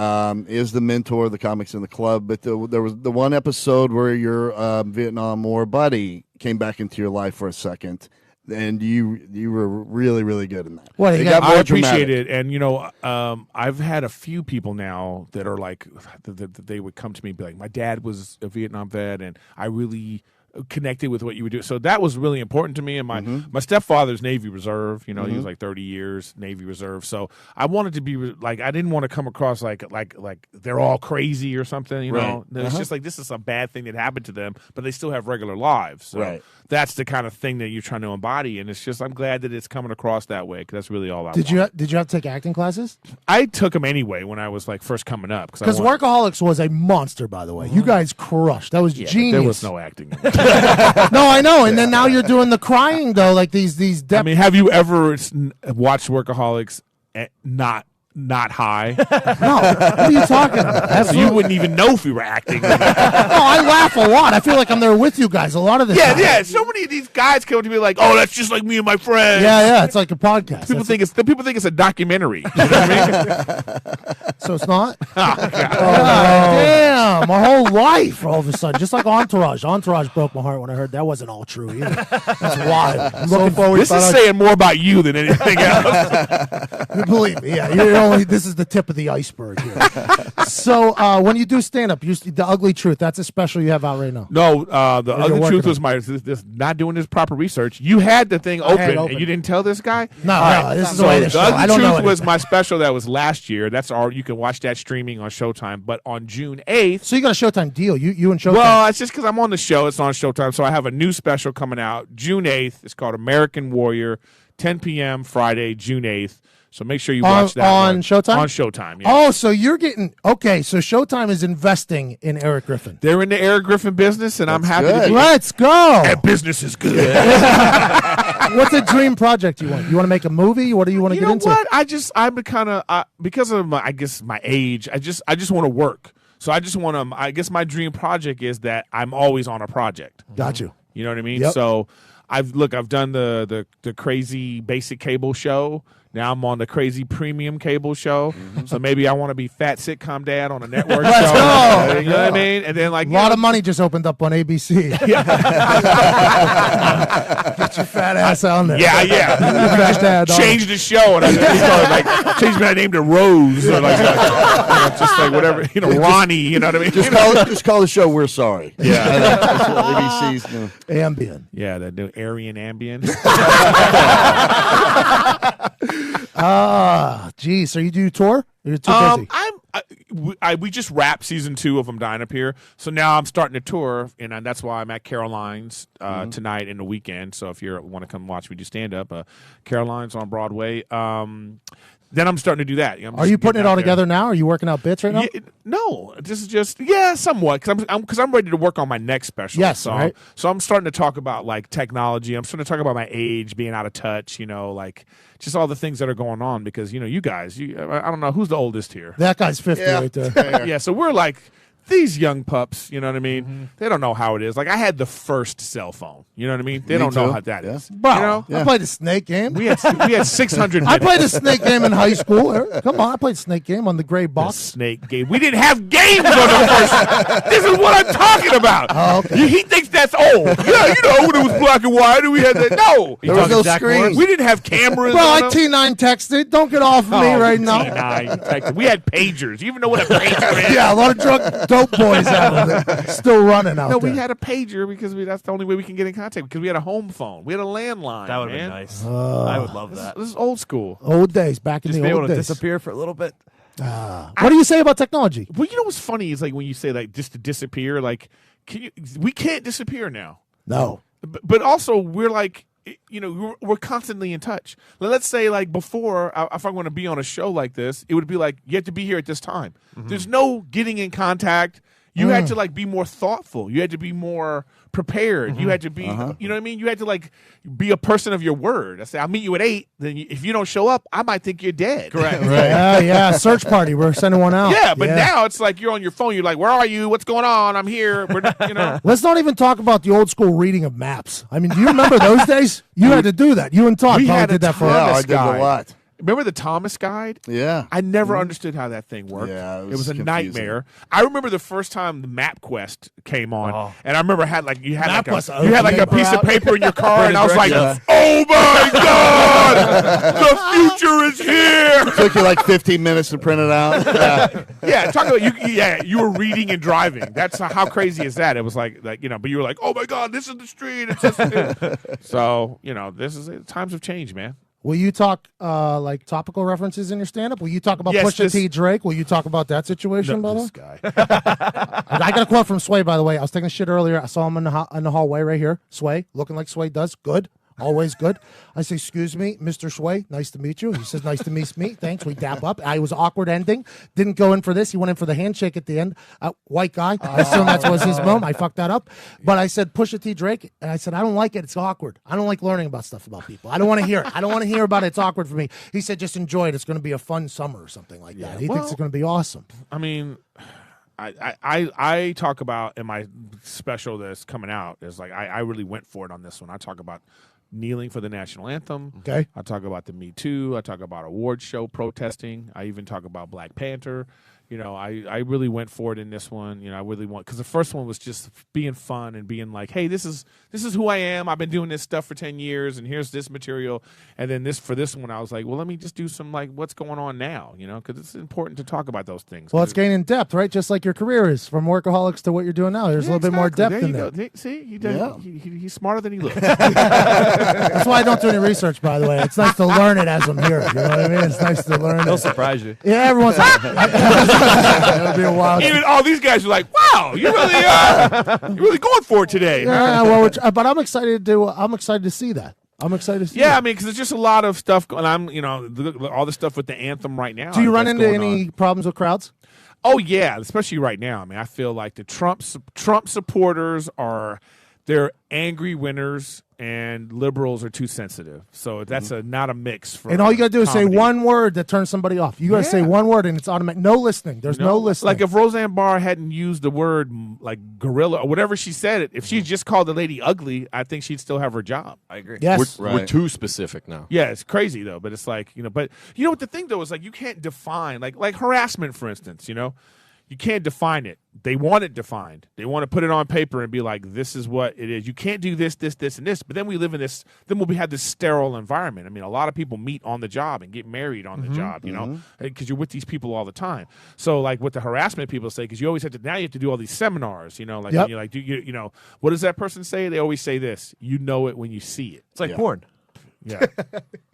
is the mentor of the comics in the club. But there was the one episode where your Vietnam War buddy came back into your life for a second. And you were really, really good in that. Well, I appreciate it. And, I've had a few people now that are like, they would come to me and be like, my dad was a Vietnam vet, and I really connected with what you would do. So that was really important to me. And my stepfather's Navy Reserve, he was like 30 years Navy Reserve. So I wanted to be like, I didn't want to come across like they're all crazy or something, you know. It's just like, this is a bad thing that happened to them, but they still have regular lives. So that's the kind of thing that you're trying to embody. And it's just, I'm glad that it's coming across that way, because that's really all I want. Did you have to take acting classes? I took them anyway when I was like first coming up. Because Workaholics was a monster, by the way. You guys crushed. That was genius. There was no acting. No, I know. And then now you're doing the crying, though, like these I mean, have you ever watched Workaholics not high? No. What are you talking about? So you wouldn't even know if we were acting. No, I laugh a lot. I feel like I'm there with you guys a lot of the time. Yeah. So many of these guys come to me like, "Oh, that's just like me and my friends." Yeah. It's like a podcast. People think it's a documentary. You know what I mean? So it's not? Damn. My whole life, all of a sudden. Just like Entourage. Entourage broke my heart when I heard that wasn't all true either. That's wild. I'm looking forward This is saying more about you than anything else. Believe me. Yeah. This is the tip of the iceberg here. So when you do stand up, the Ugly Truth. That's a special you have out right now. No, the Or you're Ugly Truth working was this not doing this proper research. You had the thing open, and you didn't tell this guy. No, All right. this is So the way the show. Ugly I don't know Truth was anything. my special that was last year. That's all. You can watch that streaming on Showtime. But on June 8th. So you got a Showtime deal. You and Showtime. Well, it's just because I'm on the show. It's on Showtime. So I have a new special coming out June 8th. It's called American Warrior, 10 p.m. Friday, June 8th. So make sure you watch that on one. Showtime. On Showtime. Yeah. Oh, so you're getting okay. So Showtime is investing in Eric Griffin. They're in the Eric Griffin business, and I'm happy good. to be. Let's go. That business is good. What's a dream project you want? You want to make a movie? What do you want to You get know into? what? I'm kind of because of my, I guess my age. I just want to work. So I just want to. I guess my dream project is that I'm always on a project. Got you. You know what I mean? Yep. So I've done the crazy basic cable show. Now I'm on the crazy premium cable show. So maybe I want to be fat sitcom dad on a network show. go. You know what I mean? And then like A lot of money just opened up on ABC. Get your fat ass on there. Yeah. Fat dad, dog. Change the show and I just change my name to Rose or just like whatever, Ronnie, you know what I mean? Just call the show We're Sorry. Yeah. That's what ABC's new. Ambien. Yeah, the new Aryan Ambien. Geez. So you do tour? You're too busy. We just wrapped season 2 of I'm Dying Up Here, so now I'm starting to tour, and that's why I'm at Caroline's tonight and the weekend. So if you want to come watch me do stand up, Caroline's on Broadway. Then I'm starting to do that. Are you putting it all together now? Are you working out bits right now? Yeah, no, this is just somewhat because I'm ready to work on my next special. Yes, so, right. So I'm starting to talk about like technology. I'm starting to talk about my age, being out of touch. Like just all the things that are going on because you guys, I don't know who's the oldest here. That guy's 50 right there. Yeah, so we're like these young pups, you know what I mean? They don't know how it is. Like I had the first cell phone, you know what I mean? They don't know how that is. Bro, I played the snake game. We had 600 I played the snake game in high school. Come on, I played snake game on the gray box. Snake game. We didn't have games on the first. This is what I'm talking about. Oh, okay. He thinks that's old. Yeah, when it was black and white and we had that. No. There was no screen. We didn't have cameras. Bro, I T9 texted. Don't get off of me right now. T9 texted. We had pagers. You even know what a pager is? Yeah, a lot of dope boys out there still running out No, there. we had a pager because that's the only way we can get in contact because we had a home phone. We had a landline. That would have been nice. I would love that. This is old school. Old days, back in Just the be old able to days. disappear for a little bit. What do you say about technology? Well, what's funny is like when you say like just to disappear, like we can't disappear now. No. But also we're like, we're constantly in touch. Let's say like before, if I'm going to be on a show like this, it would be like you have to be here at this time. There's no getting in contact. You had to like be more thoughtful. You had to be more prepared. You had to be, you know what I mean? You had to like be a person of your word. I say, I'll meet you at 8. Then if you don't show up, I might think you're dead. Correct. Yeah. Search party. We're sending one out. Yeah, but now it's like you're on your phone. You're like, where are you? What's going on? I'm here. Let's not even talk about the old school reading of maps. I mean, do you remember those days? You had to do that. You and Todd We probably had a did that for Yeah, us. I did a lot. Remember the Thomas Guide? Yeah. I never understood how that thing worked. Yeah, it it was a was nightmare. I remember the first time the MapQuest came on, and I remember you had like MapQuest a piece of paper in your car, and I was like, Yeah. "Oh my god, the future is here!" Took you like 15 minutes to print it out. Yeah. Yeah, talk about you. Yeah, you were reading and driving. That's how crazy is that? It was like but you were like, "Oh my god, this is the street." It's just, so this is times have changed, man. Will you talk like topical references in your stand-up? Will you talk about Yes, Pusha T Drake? Will you talk about that situation, by the way? This guy. I got a quote from Sway, by the way. I was taking a shit earlier. I saw him in the hallway right here. Sway, looking like Sway does. Good. Always good. I say, excuse me, Mr. Sway, nice to meet you. He says, nice to meet me. Thanks. We dap up. I was awkward ending. Didn't go in for this. He went in for the handshake at the end. White guy. I assume that was his mom. I fucked that up. But I said, Pusha T Drake. And I said, I don't like it. It's awkward. I don't like learning about stuff about people. I don't want to hear it. I don't want to hear about it. It's awkward for me. He said, just enjoy it. It's going to be a fun summer or something like that. He thinks it's going to be awesome. I mean, I talk about in my special that's coming out is like I really went for it on this one. I talk about kneeling for the national anthem. Okay. I talk about the Me Too. I talk about award show protesting. I even talk about Black Panther. I really went for it in this one. I really want, because the first one was just being fun and being like, hey, this is who I am. I've been doing this stuff for 10 years, and here's this material. And then for this one, I was like, well, let me just do some like what's going on now, because it's important to talk about those things. Well, it's gaining depth, right? Just like your career is, from workaholics to what you're doing now. There's a little bit more depth in there. See, he's smarter than he looks. That's why I don't do any research, by the way. It's nice to learn it as I'm here. You know what I mean? It's nice to learn. He'll surprise you. Yeah, everyone's like, it'll be a while. Even all these guys are like, "Wow, you're really going for it today." Yeah, well, but I'm excited to see that. I'm excited to see. Yeah, that. I mean, because there's just a lot of stuff going. All the stuff with the anthem right now. Do you run into any problems with crowds? Oh yeah, especially right now. I mean, I feel like the Trump supporters they're angry winners, and liberals are too sensitive. So that's not a mix for. And all you got to do is say comedy. one word that turns somebody off. You got to say one word, and it's automatic. No listening. There's no listening. Like if Roseanne Barr hadn't used the word like gorilla or whatever she said if she just called the lady ugly, I think she'd still have her job. I agree. Yes, We're too specific now. Yeah, it's crazy though. But it's like but you know what the thing though is like you can't define like harassment, for instance. You can't define it. They want it defined. They want to put it on paper and be like, this is what it is. You can't do this, this, this, and this. But then we live in this, we have this sterile environment. I mean, a lot of people meet on the job and get married on the job, because you're with these people all the time. So like what the harassment people say, because you always have to, now you have to do all these seminars, when you're like, what does that person say? They always say this, you know it when you see it. It's like porn. Yeah.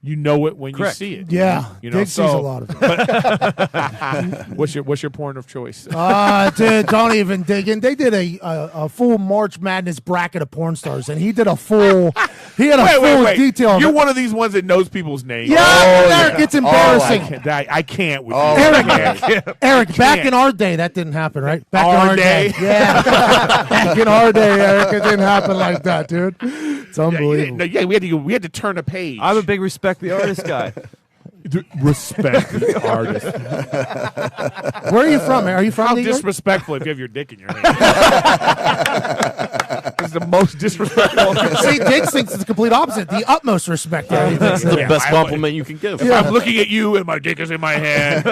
You know it when you see it. Yeah. Dig sees a lot of it. What's your porn of choice? Dude, don't even dig in. They did a full March Madness bracket of porn stars, and he did a full. He had a full detail. You're one of these ones that knows people's names. Yeah, Eric, it's embarrassing. I can't with you. Eric, back in our day, that didn't happen, right? Back in our day. Yeah. Back in our day, Eric, it didn't happen like that, dude. It's unbelievable. We had to turn a page. I'm a big respect the artist guy. Respect the artist. Where are you from? Are you from How New York? disrespectful if you have your dick in your hand. It's the most disrespectful. See, Diggs thinks it's the complete opposite. The utmost respect. That's the best compliment you can give. If I'm looking at you and my dick is in my hand,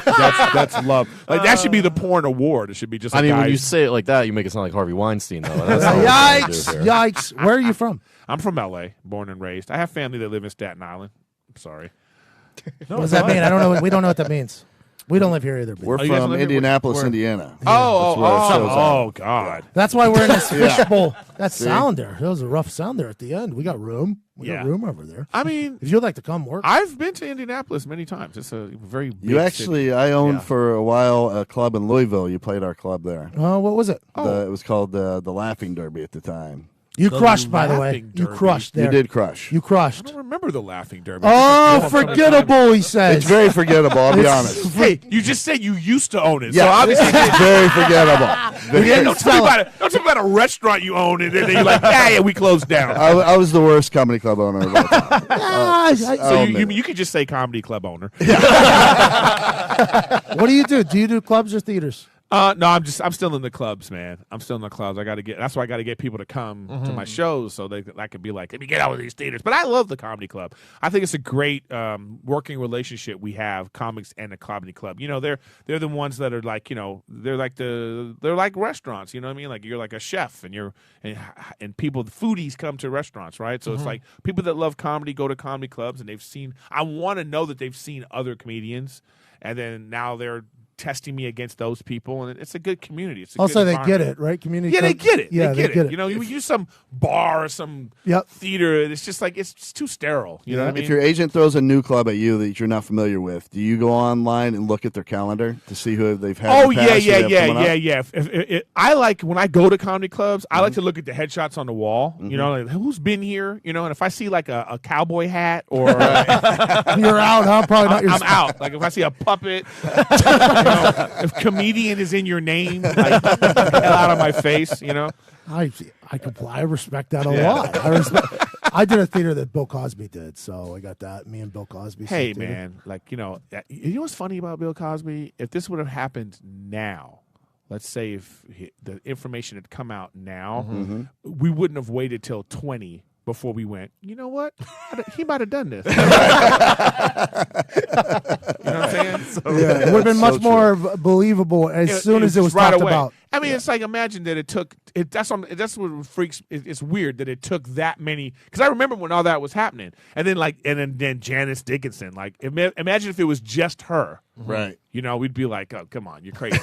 that's love. Like that should be the porn award. It should be just. I mean, when you say it like that, you make it sound like Harvey Weinstein, though. That's not what Yikes! Yikes! Where are you from? I'm from L.A., born and raised. I have family that live in Staten Island. I'm sorry. What does that mean? I don't know. We don't know what that means. We don't live here either. We're from Indianapolis, Indiana. Oh, God. That's why we're in this fishbowl. That sound there. That was a rough sound there at the end. We got room. We got room over there. I mean, if you'd like to come work. I've been to Indianapolis many times. It's a very big city. I owned for a while a club in Louisville. You played our club there. Oh, what was it? It was called the Laughing Derby at the time. You crushed, by the way. You crushed there. You did crush. You crushed. I don't remember the Laughing Derby. Oh, forgettable, he says. It's very forgettable, I'll be honest. Hey, you just said you used to own it. Yeah. So obviously it's very forgettable. Don't tell me about a restaurant you own and then you're like, yeah, we closed down. I was the worst comedy club owner of all time. So you could just say comedy club owner. What do you do? Do you do clubs or theaters? No, I'm still in the clubs, man. I'm still in the clubs. That's why I got to get people to come to my shows so I could be like, let me get out of these theaters. But I love the comedy club. I think it's a great working relationship we have, comics and the comedy club. They're the ones that are like, they're like restaurants. You know what I mean? Like you're like a chef, and people, foodies come to restaurants, right? So it's like people that love comedy go to comedy clubs, and I want to know that they've seen other comedians, and then now they're testing me against those people, and it's a good community. It's also, they get it, right? Community. Yeah, they get it. Yeah, they get it. You use some bar or some theater. It's just like it's too sterile. You know what I mean? If your agent throws a new club at you that you're not familiar with, do you go online and look at their calendar to see who they've had? Yeah. I like when I go to comedy clubs. I like to look at the headshots on the wall. Like who's been here. And if I see like a cowboy hat or you're out, huh? Probably not. I'm out. Like if I see a puppet. If comedian is in your name, like, get the hell out of my face, I respect that a lot. I did a theater that Bill Cosby did, so I got that. Me and Bill Cosby. Hey, man, you know what's funny about Bill Cosby? If this would have happened now, let's say if the information had come out now, we wouldn't have waited till 20 before we went, you know what? He might have done this. You know what I'm saying? Yeah, it would have been much more believable as soon as it was right talked away. about. I mean, it's like imagine that it took. That's what freaks. It's weird that it took that many. Because I remember when all that was happening, and then Janice Dickinson. Like, imagine if it was just her. Right. You know, we'd be like, "Oh, come on, you're crazy."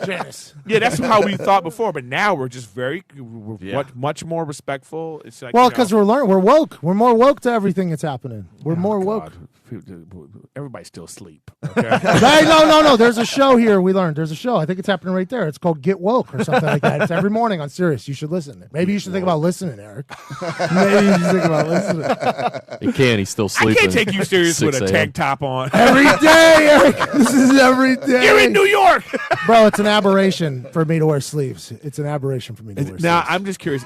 Janice. Yeah, that's how we thought before, but now we're just much more respectful. It's like, Well, because we're woke. We're more woke to everything that's happening. We're more woke. Everybody's still asleep. Okay? Hey, no. There's a show here. We learned there's a show. I think it's happening right there. It's called Get Woke or something like that. It's every morning on Sirius. You should listen. Maybe you should think about listening, Eric. Maybe you should think about listening. He can't. He's still sleeping. I can't take you serious with a 6 tank top on. Every day, Eric. This is every day. You're in New York. Bro, it's an aberration for me to wear sleeves. It's an aberration for me to wear sleeves. Now, I'm just curious.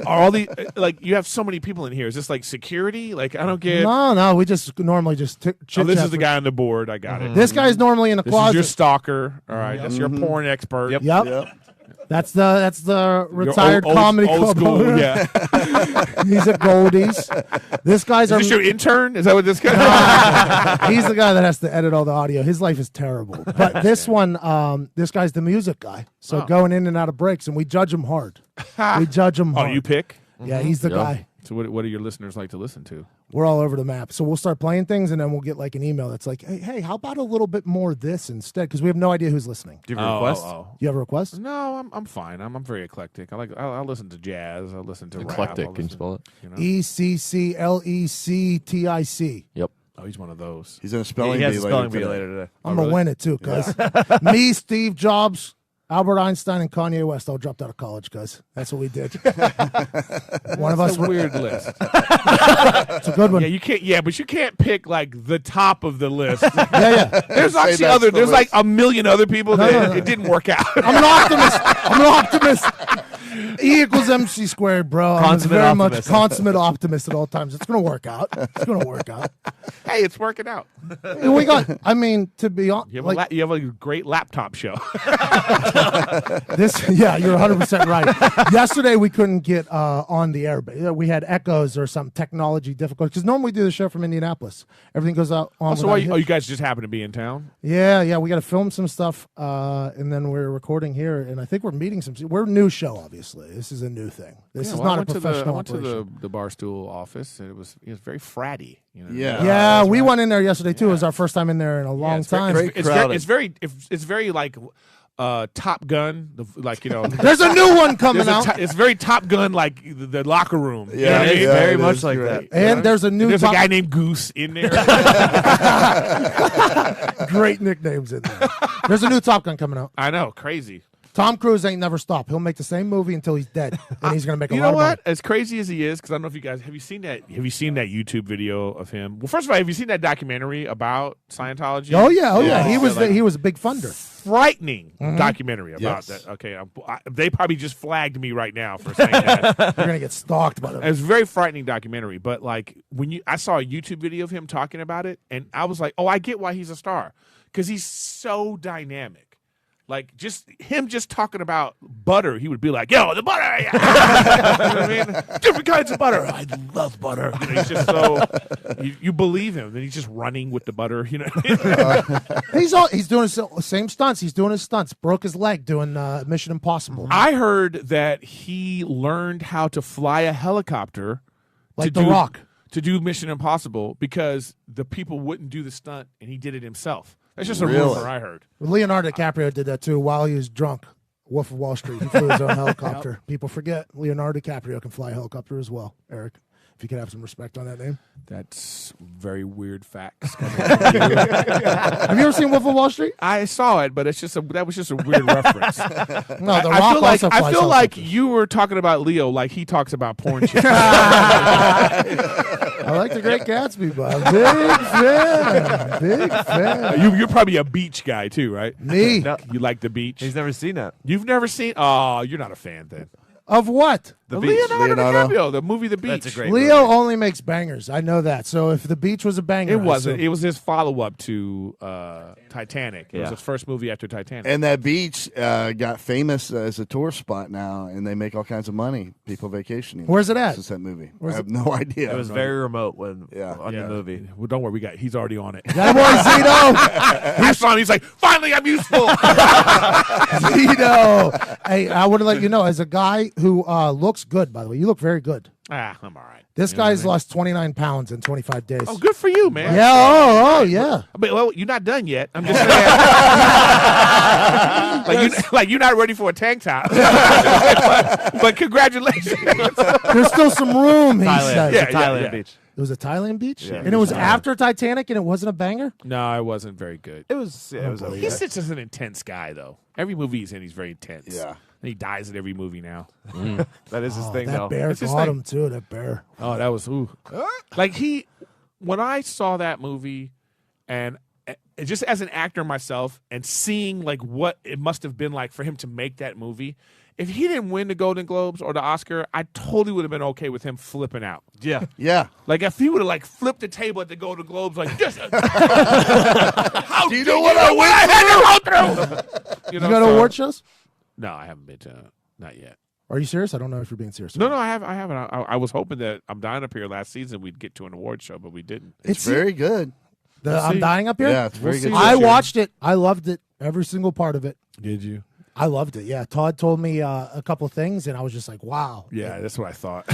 Are all the like you have so many people in here? Is this like security? Like I don't get. No. We just normally just chit this is the guy on the board. I got it. This guy's normally in the This closet. is your stalker. All right, that's your porn expert. Yep. That's the retired old comedy club school. owner. Yeah. He's at Goldie's. This guy's Is this your intern? Is that what this guy? He's the guy that has to edit all the audio. His life is terrible. But this one, this guy's the music guy. So going in and out of breaks, and we judge him hard. We judge him hard. Oh, you pick? Yeah, he's the guy. So what do your listeners like to listen to? We're all over the map. So we'll start playing things, and then we'll get like an email that's like, hey, how about a little bit more of this instead? Because we have no idea who's listening. Do you have a request? You have a request? No, I'm fine. I'm very eclectic. I listen to jazz. I listen to Eclectic. rap. Can you spell it? ECCLECTIC. Yep. Oh, he's one of those. He's in a spelling He has bee a spelling bee today. later today. I'm going to win it too, cuz. Me, Steve Jobs, Albert Einstein, and Kanye West all dropped out of college, cuz. That's what we did. One of us. That's a weird list. It's a good one. Yeah, you can't. Yeah, but you can't pick like the top of the list. Yeah. There's Say actually that's other. the There's like list. a million other people that it didn't work out. I'm an optimist. E equals MC squared, bro. Consummate I'm very optimist. much consummate optimist at all times. It's going to work out. Hey, it's working out. We got, I mean, to be honest, You have, you have a great laptop show. yeah, you're 100% right. Yesterday, we couldn't get on the air. We had echoes or some technology difficulty. Because normally we do the show from Indianapolis. Everything goes out on. So you guys just happen to be in town? Yeah. We got to film some stuff, and then we're recording here. And I think we're meeting some. We're a new show, obviously. This is a new thing. This is not a professional I went operation. to the Barstool office, and it was very fratty. You know? Yeah, we went in there yesterday too. It was our first time in there in a long time. It's very like Top Gun, There's a new one coming out. It's very Top Gun, like the locker room. Yeah, you know what I mean? very much like that. And there's a new. There's a guy named Goose in there. Great nicknames in there. There's a new Top Gun coming out. I know, crazy. Tom Cruise ain't never stopped. He'll make the same movie until he's dead, and he's gonna make a lot You know of money. what? As crazy as he is, because I don't know if you guys have you seen that YouTube video of him. Well, first of all, have you seen that documentary about Scientology? Oh yeah. He was a big funder. Frightening documentary about that. Okay, they probably just flagged me right now for saying that. You're gonna get stalked by them. It was a very frightening documentary, but like I saw a YouTube video of him talking about it, and I was like, oh, I get why he's a star, because he's so dynamic. Like just talking about butter, he would be like, "Yo, the butter!" You know what I mean? Different kinds of butter. I love butter. You know, he's just so you believe him. Then he's just running with the butter. You know, what I mean? He's doing his same stunts. He's doing his stunts. Broke his leg doing Mission Impossible. I heard that he learned how to fly a helicopter, Like The Rock, to do Mission Impossible because the people wouldn't do the stunt, and he did it himself. That's just a Really? rumor I heard. Leonardo DiCaprio did that too while he was drunk. Wolf of Wall Street. He flew his own helicopter. People forget Leonardo DiCaprio can fly a helicopter as well. Eric, if you could have some respect on that name. That's very weird facts. Have you ever seen Wolf of Wall Street? I saw it, but that was just a weird reference. No, The Rock also I flies feel like helicopters. you were talking about Leo like he talks about porn shit. I like The Great Gatsby, Bob. Big fan. You're probably a beach guy too, right? Me? No, You like the beach? he's never seen that. You've never seen? Oh, you're not a fan then. Of what? The Beach. Leonardo Leonardo. DiCaprio, the movie The Beach. That's a great Leo movie. only makes bangers. I know that. So if The Beach was a banger, It I wasn't. assume- It was his follow-up to Titanic. It was Yeah. his first movie after Titanic. And that beach got famous as a tourist spot now, and they make all kinds of money. People vacationing. Where's it at? Since that movie, Where's I have no idea. It was very remote on Yeah. the movie. Well, don't worry, he's already on it. That boy I saw him. He's like, finally, I'm useful. Zito. Hey, I want to let you know, as a guy who looks good, by the way, you look very good. I'm all right. This You know what guy's I mean? lost 29 pounds in 25 days. Oh, good for you, man. Yeah. Oh, yeah. But well, you're not done yet. I'm just saying. like you're not ready for a tank top. but congratulations. There's still some room, he said. Thailand. Thailand Beach. It was a Thailand beach? Yeah, and it was after Titanic and it wasn't a banger? No, it wasn't very good. It was. Yeah, it was. Okay. He's such an intense guy, though. Every movie he's in, he's very intense. Yeah. And he dies in every movie now. That is his Oh, thing, that though. bear It's his got thing. him, too, that bear. Oh, that was like when I saw that movie, and just as an actor myself, and seeing like what it must have been like for him to make that movie. If he didn't win the Golden Globes or the Oscar, I totally would have been okay with him flipping out. Yeah. Yeah. Like if he would have like flipped the table at the Golden Globes, like, just, how Do you know what I went had to go through? You go to award shows? No, I haven't been to. Not yet. Are you serious? I don't know if you're being serious. No, I haven't. I was hoping that I'm Dying Up Here last season we'd get to an award show, but we didn't. It's very good. I'm see. Dying Up Here? Yeah, it's very good. I watched it. I loved it. Every single part of it. Did you? I loved it. Yeah. Todd told me a couple things, and I was just like, wow. Yeah, that's what I thought.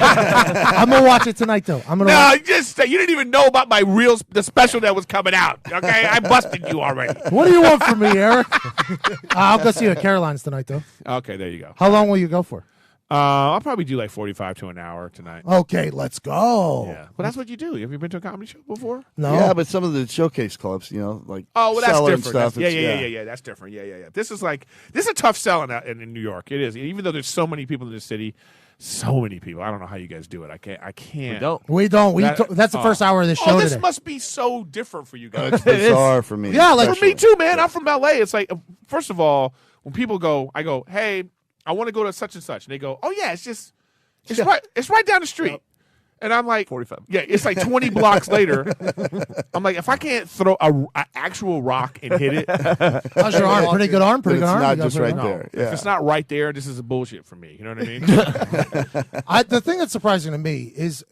I'm going to watch it tonight, though. I'm gonna No, watch- you didn't even know about the special that was coming out. Okay, I busted you already. What do you want from me, Eric? I'll go see you at Caroline's tonight, though. Okay, there you go. How long will you go for? I'll probably do like 45 to an hour tonight. Okay, let's go. Yeah, but that's what you do. Have you been to a comedy show before? No. Yeah, but some of the showcase clubs, like Oh, well, that's Cellar and different. stuff. Yeah. That's different. Yeah. This is a tough sell in New York. It is, even though there's so many people in the city. So many people. I don't know how you guys do it. I can't. We don't. That's the first hour of the show this today. must be so different for you guys. It's bizarre for me. Yeah, like for me too, man. I'm from LA. It's like, first of all, when people go, I go, hey, I want to go to such and such, and they go, oh yeah, it's right down the street. And I'm like, 45. Yeah, it's like 20 blocks later. I'm like, if I can't throw a actual rock and hit it, How's your arm? Pretty good arm. Pretty good It's arm. not You got just pretty right good arm? there. if it's not right there, this is a bullshit for me. You know what I mean? The thing that's surprising to me is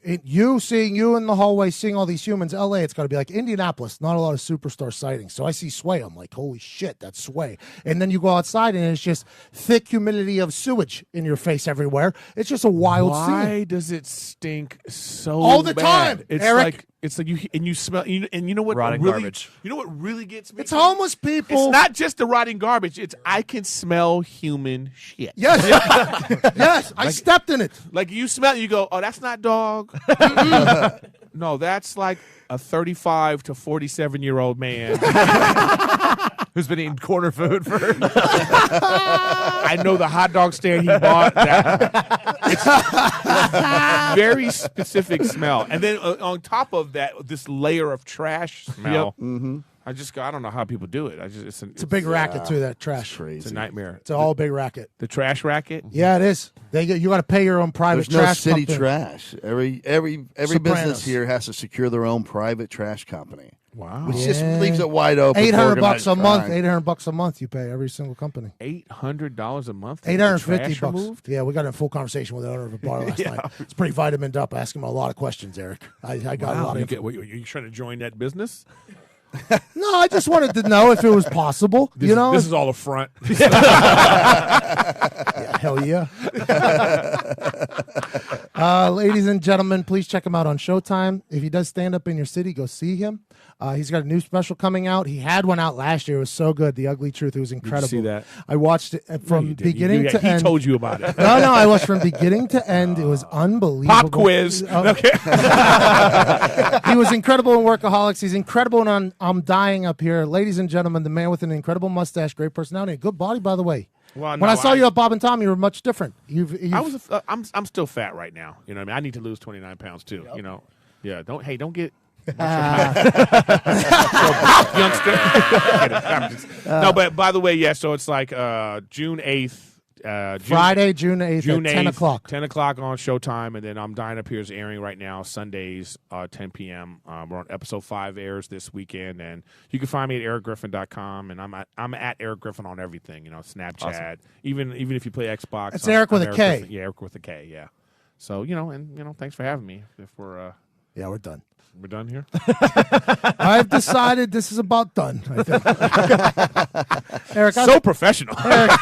seeing you in the hallway, seeing all these humans. LA, it's got to be like Indianapolis. Not a lot of superstar sightings. So I see Sway. I'm like, holy shit, that's Sway. And then you go outside, and it's just thick humidity of sewage in your face everywhere. It's just a wild scene. Why does it stink so All the bad? time, It's Eric. like you smell and you know what Rotting really, garbage. You know what really gets me? It's homeless people. It's not just the rotting garbage. It's I can smell human shit. Yes. Yes. I stepped in it. Like you smell, you go, oh, that's not dog. No, that's like a 35 to 47-year-old man. Who's been eating corner food for? I know the hot dog stand he bought. It's very specific smell, and then on top of that, this layer of trash smell. I just go. I don't know how people do it. It's a big racket too. That trash. It's a nightmare. It's all a big racket. The trash racket. Yeah, it is. You got to pay your own private There's no trash. city company. trash. Every Sopranos. business here has to secure their own private trash company. Wow. Which just leaves it wide open. for $800 organized a month. crime. $800 a month. You pay every single company. $800 a month. to get the $850 trash removed? Yeah, we got in a full conversation with the owner of a bar last night. It's pretty vitamined up, asking him a lot of questions, Eric. I got a lot of. You trying to join that business? No, I just wanted to know if it was possible. This is all a front. Yeah, hell yeah. Ladies and gentlemen, please check him out on Showtime. If he does stand up in your city, go see him. He's got a new special coming out. He had one out last year. It was so good. The Ugly Truth. It was incredible. see that? I watched it from beginning to He end. told you about it. No, I watched from beginning to end. It was unbelievable. Pop quiz. Okay. He was incredible in Workaholics. He's incredible in I'm Dying Up Here. Ladies and gentlemen, the man with an incredible mustache, great personality, and good body, by the way. Well, When I saw you at Bob and Tom, you were much different. I'm still fat right now. You know what I mean? I need to lose 29 pounds too. You know. Yeah. Don't get. Youngster. No, but by the way, yeah. So it's like June 8th. Friday, June 8th at 10 o'clock. 10 o'clock on Showtime, and then I'm Dying Up Here is airing right now, Sundays, 10 p.m. We're on episode 5 airs this weekend, and you can find me at ericgriffin.com, and I'm at Eric Griffin on everything, Snapchat, Awesome. even if you play Xbox. It's Eric with a K. Griffin. Yeah, Eric with a K, yeah. So, thanks for having me. If we're Yeah, we're done. We're done here? I've decided this is about done, I think. Eric, so professional. Eric,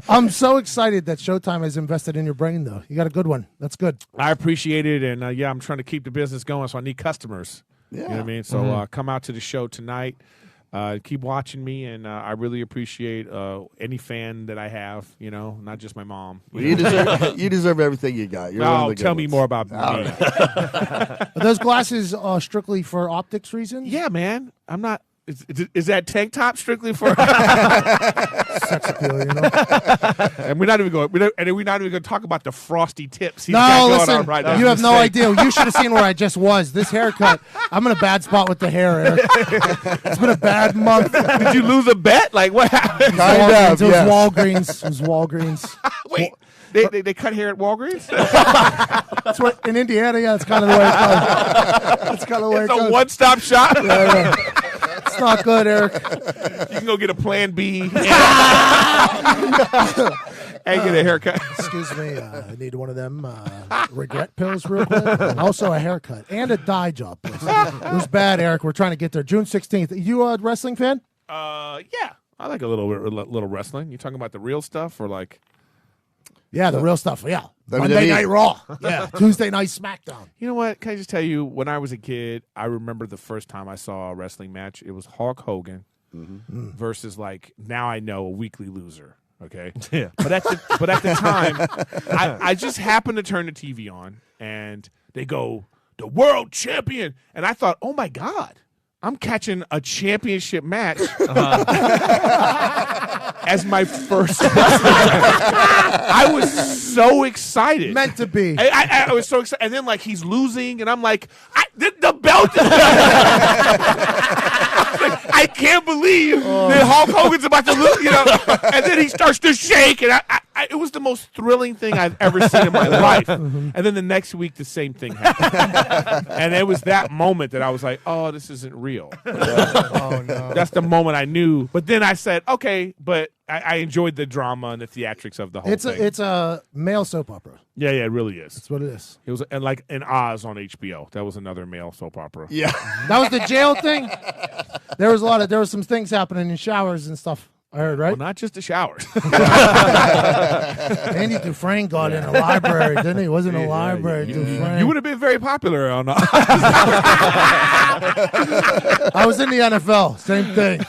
I'm so excited that Showtime has invested in your brain, though. You got a good one. That's good. I appreciate it, and I'm trying to keep the business going, so I need customers. Yeah. You know what I mean? So come out to the show tonight. Keep watching me, and I really appreciate any fan that I have, not just my mom. You deserve everything you got. You're one of the good tell me ones. more about me. Are those glasses strictly for optics reasons? Yeah, man. I'm not. Is that tank top strictly for sex appeal? And we're not even going. We're not even going to talk about the frosty tips. He's No, got going listen. on right now. You have no idea. You should have seen where I just was. This haircut. I'm in a bad spot with the hair, Eric. It's been a bad month. Did you lose a bet? Like what happened? It was Walgreens. It was Walgreens. Wait. They cut hair at Walgreens? That's what in Indiana. Yeah, that's kind of the way it goes. That's kind of the way it It's goes. a one-stop shop. Yeah. It's not good, Eric. You can go get a Plan B and get a haircut. Excuse me. I need one of them regret pills real quick. And also a haircut and a dye job. Please. It was bad, Eric. We're trying to get there. June 16th. You a wrestling fan? Yeah. I like a little wrestling. You talking about the real stuff or like? Yeah, the real stuff. Yeah. WWE. Monday Night Raw. Yeah. Tuesday Night SmackDown. You know what? Can I just tell you, when I was a kid, I remember the first time I saw a wrestling match. It was Hulk Hogan versus, now I know, a weekly loser. Okay? Yeah. But at the time, I just happened to turn the TV on, and they go, the world champion. And I thought, oh, my God. I'm catching a championship match as my first wrestling match. I was so excited. Meant to be. I was so excited. And then, he's losing, and I'm like, the belt is I can't believe that Hulk Hogan's about to lose, And then he starts to shake, and it was the most thrilling thing I've ever seen in my life. And then the next week, the same thing happened. And it was that moment that I was like, oh, this isn't real. Oh, no. That's the moment I knew. But then I said, okay, but I enjoyed the drama and the theatrics of the whole thing. It's a male soap opera. Yeah, it really is. That's what it is. It was and like in Oz on HBO. That was another male soap opera. Yeah. That was the jail thing? There was some things happening in showers and stuff. I heard, right? Well, not just the showers. Andy Dufresne got in a library, didn't he? Wasn't a library, Dufresne. You would have been very popular on Oz. I was in the NFL. Same thing.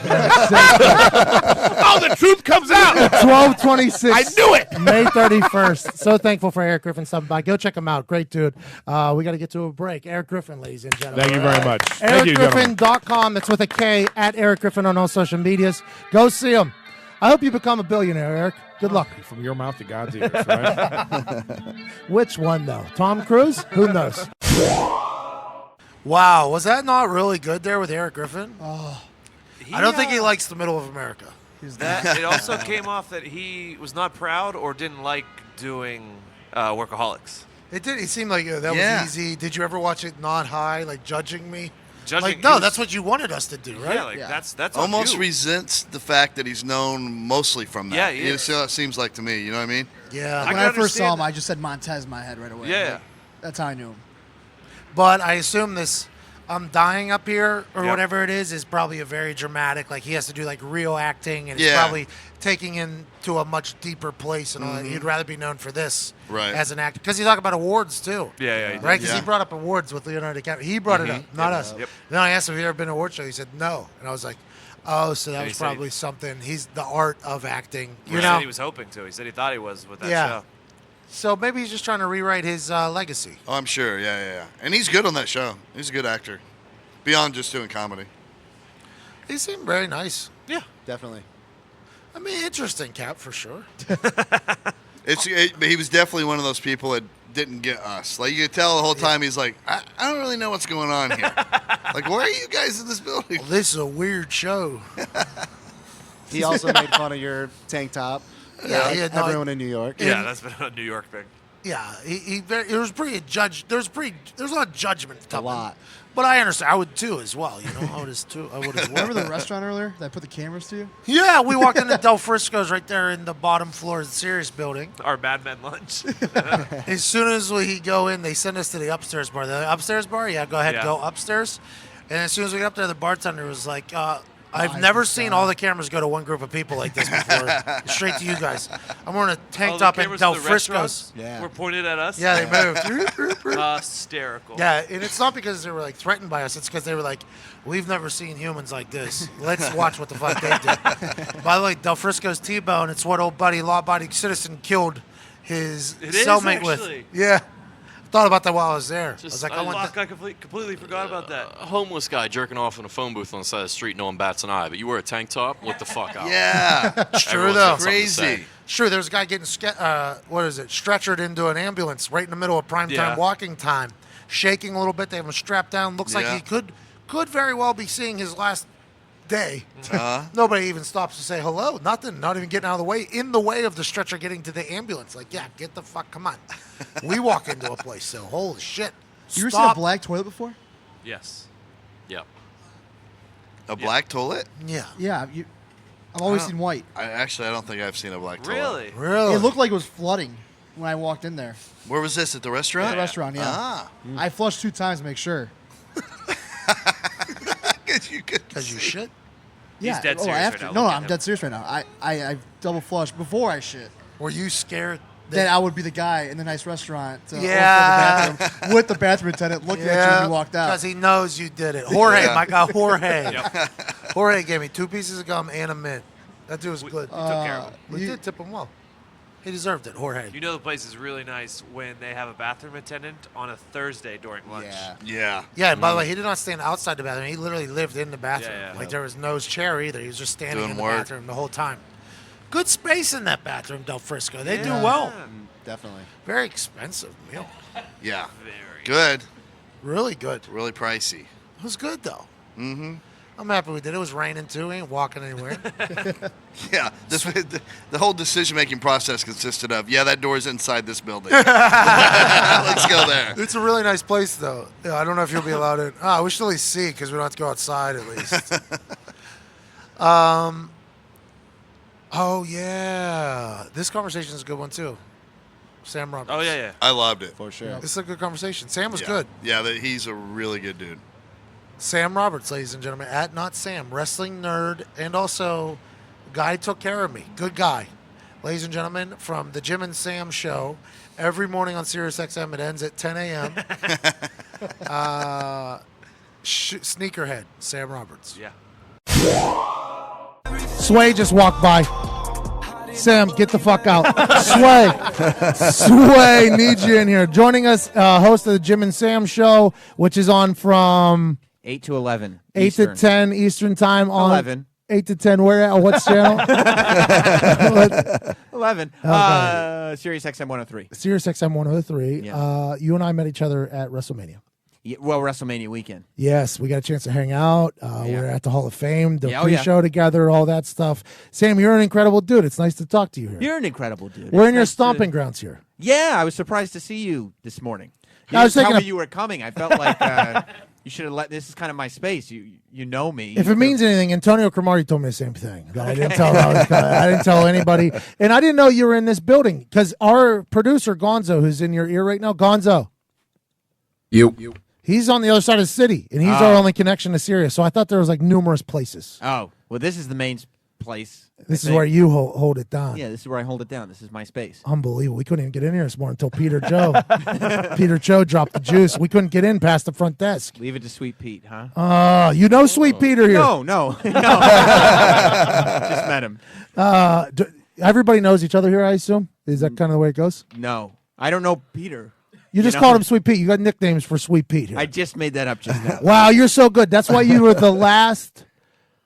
Oh, the truth comes out. 12/26. I knew it. May 31st. So thankful for Eric Griffin stopping by. Go check him out. Great dude. We got to get to a break. Eric Griffin, ladies and gentlemen. Thank you very much. Thank you, gentlemen. EricGriffin.com. That's with a K, at Eric Griffin on all social medias. Go see him. I hope you become a billionaire, Eric. Good luck. From your mouth to God's ears, right? Which one, though? Tom Cruise? Who knows? Wow, was that not really good there with Eric Griffin? Oh. I don't think he likes the middle of America. It also came off that he was not proud or didn't like doing Workaholics. It did. It seemed like that Yeah. was easy. Did you ever watch it not high, like judging me? Judging, No, that's what you wanted us to do, right? Yeah, that's on Almost you. resents the fact that he's known mostly from that. Yeah, he You is. see how it seems like to me. You know what I mean? Yeah. When can I first saw understand him, I just said Montez in my head right away. Yeah. Like, that's how I knew him. But I assume this I'm dying up here or Yep. whatever it is probably a very dramatic, like he has to do like real acting and it's Yeah. probably taking him to a much deeper place and all that. He'd rather be known for this Right. as an actor. Because you talk about awards too. Yeah, he did. Right? Because Yeah. he brought up awards with Leonardo DiCaprio. He brought it up, not us. Yep. Then I asked him if he'd ever been to an award show. He said no. And I was like, oh, so that And he was said he- probably something. He's the art of acting. He You said know? he was hoping to. He said he thought he was with that Yeah. show. So maybe he's just trying to rewrite his legacy. Oh, I'm sure. Yeah. And he's good on that show. He's a good actor. Beyond just doing comedy. He seemed very nice. Yeah. Definitely. I mean, interesting Cap for sure. He was definitely one of those people that didn't get us. Like, you could tell the whole time he's like, I don't really know what's going on here. Like, why are you guys in this building? Well, this is a weird show. He also made fun of your tank top. Yeah, yeah, no, Everyone in New York. Yeah, that's been a New York thing. Yeah, it was pretty judge. There's a lot of judgment. A lot. But I understand. I would too as well. You know, I would as well. Remember the restaurant earlier that I put the cameras to you? Yeah, we walked into Del Frisco's right there in the bottom floor of the Sirius building. Our Mad Men lunch. As soon as we go in, they send us to the upstairs bar. The upstairs bar? Yeah, go ahead, Yeah. go upstairs. And as soon as we get up there, the bartender was like, I've never seen all the cameras go to one group of people like this before. Straight to you guys. I'm wearing a tank top at Del Frisco's. Were pointed at us. Yeah, they moved. Hysterical. Yeah, and it's not because they were like threatened by us. It's because they were like, we've never seen humans like this. Let's watch what the fuck they did. By the way, Del Frisco's T-bone. It's what old buddy, law-abiding citizen, killed his cellmate with. Yeah. Thought about that while I was there. I was like, I completely forgot about that. A homeless guy jerking off in a phone booth on the side of the street, no one bats an eye. But you wear a tank top, look the fuck out. Yeah. It's true, Everyone's though. got something to say. Sure, there's a guy getting, stretchered into an ambulance right in the middle of prime time walking time, shaking a little bit. They have him strapped down. Looks like he could very well be seeing his last day. Nobody even stops to say hello. Nothing. Not even getting out of the way. In the way of the stretcher getting to the ambulance. Like, yeah, get the fuck, come on. We walk into a place, so holy shit. You ever seen a black toilet before? Yes. Yep. A black toilet? Yeah. Yeah. I've always seen white. I don't think I've seen a black toilet. Really? It looked like it was flooding when I walked in there. Where was this? At the restaurant? At the restaurant, yeah. Ah. I flushed 2 times to make sure. Because you shit? Yeah. He's dead oh, serious I have right to. now. No, Look at I'm him. dead serious right now. I double flushed before I shit. Were you scared? Then I would be the guy in the nice restaurant or Yeah. the bathroom, with the bathroom attendant looking at you when you walked out. Because he knows you did it. Jorge, Yeah. my guy, Jorge. Jorge gave me 2 pieces of gum and a mint. That dude was good. We took care of him. We did tip him well. He deserved it, Jorge. You know the place is really nice when they have a bathroom attendant on a Thursday during lunch. Yeah. Yeah, and by the way, he did not stand outside the bathroom. He literally lived in the bathroom. Yeah, yeah. Like, there was no chair either. He was just standing Doing in the work. bathroom the whole time. Good space in that bathroom, Del Frisco. They do Yeah. well. Definitely. Very expensive meal. Yeah. Very Good. Really good. Really pricey. It was good, though. Mm-hmm. I'm happy we did it. It was raining, too. We ain't walking anywhere. Yeah. The whole decision-making process consisted of, that door's inside this building. Let's go there. It's a really nice place, though. Yeah, I don't know if you'll be allowed in. We should at least see because we don't have to go outside at least. Oh, yeah. This conversation is a good one, too. Sam Roberts. Oh, yeah. I loved it. For sure. This is a good conversation. Sam was Yeah. good. Yeah, he's a really good dude. Sam Roberts, ladies and gentlemen, at Not Sam, wrestling nerd, and also guy who took care of me. Good guy. Ladies and gentlemen, from the Jim and Sam show, every morning on Sirius XM, it ends at 10 a.m. Sneakerhead, Sam Roberts. Yeah. Sway just walked by. Sam, get the fuck out. Sway, need you in here. Joining us, host of the Jim and Sam show, which is on from 8 to 11. 8 Eastern. to 10 Eastern time on 11. 8 to 10. Where at? What channel? 11. Okay. Sirius XM 103. Sirius XM 103. Yeah. You and I met each other at WrestleMania. Yeah, well, WrestleMania weekend. Yes, we got a chance to hang out. We were at the Hall of Fame, the Yeah, pre-show together, all that stuff. Sam, you're an incredible dude. It's nice to talk to you here. You're an incredible dude. We're It's in your nice to- stomping grounds here. Yeah, I was surprised to see you this morning. You I was didn't tell thinking me you were coming. I felt like you should have let. This is kind of my space. You know me. If it means anything, Antonio Cromartie told me the same thing. That I didn't tell. I didn't tell anybody, and I didn't know you were in this building because our producer Gonzo, who's in your ear right now, Gonzo. You. He's on the other side of the city, and he's our only connection to Sirius. So I thought there was like numerous places. Oh, well, this is the main place. This is where you hold it down. Yeah, this is where I hold it down. This is my space. Unbelievable. We couldn't even get in here this morning until Peter Joe. Peter Joe dropped the juice. We couldn't get in past the front desk. Leave it to Sweet Pete, huh? You know Sweet Peter here. No. Just met him. Everybody knows each other here, I assume? Is that kind of the way it goes? No, I don't know Peter. You just called him Sweet Pete. You got nicknames for Sweet Pete here. I just made that up just now. Wow, you're so good. That's why you were the last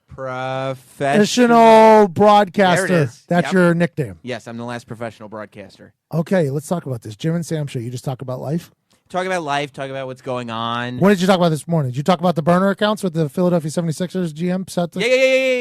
professional broadcaster. There it is. That's Yep. your nickname. Yes, I'm the last professional broadcaster. Okay, let's talk about this. Jim and Sam show. You just talk about life? Talk about life, talk about what's going on. What did you talk about this morning? Did you talk about the burner accounts with the Philadelphia 76ers GM?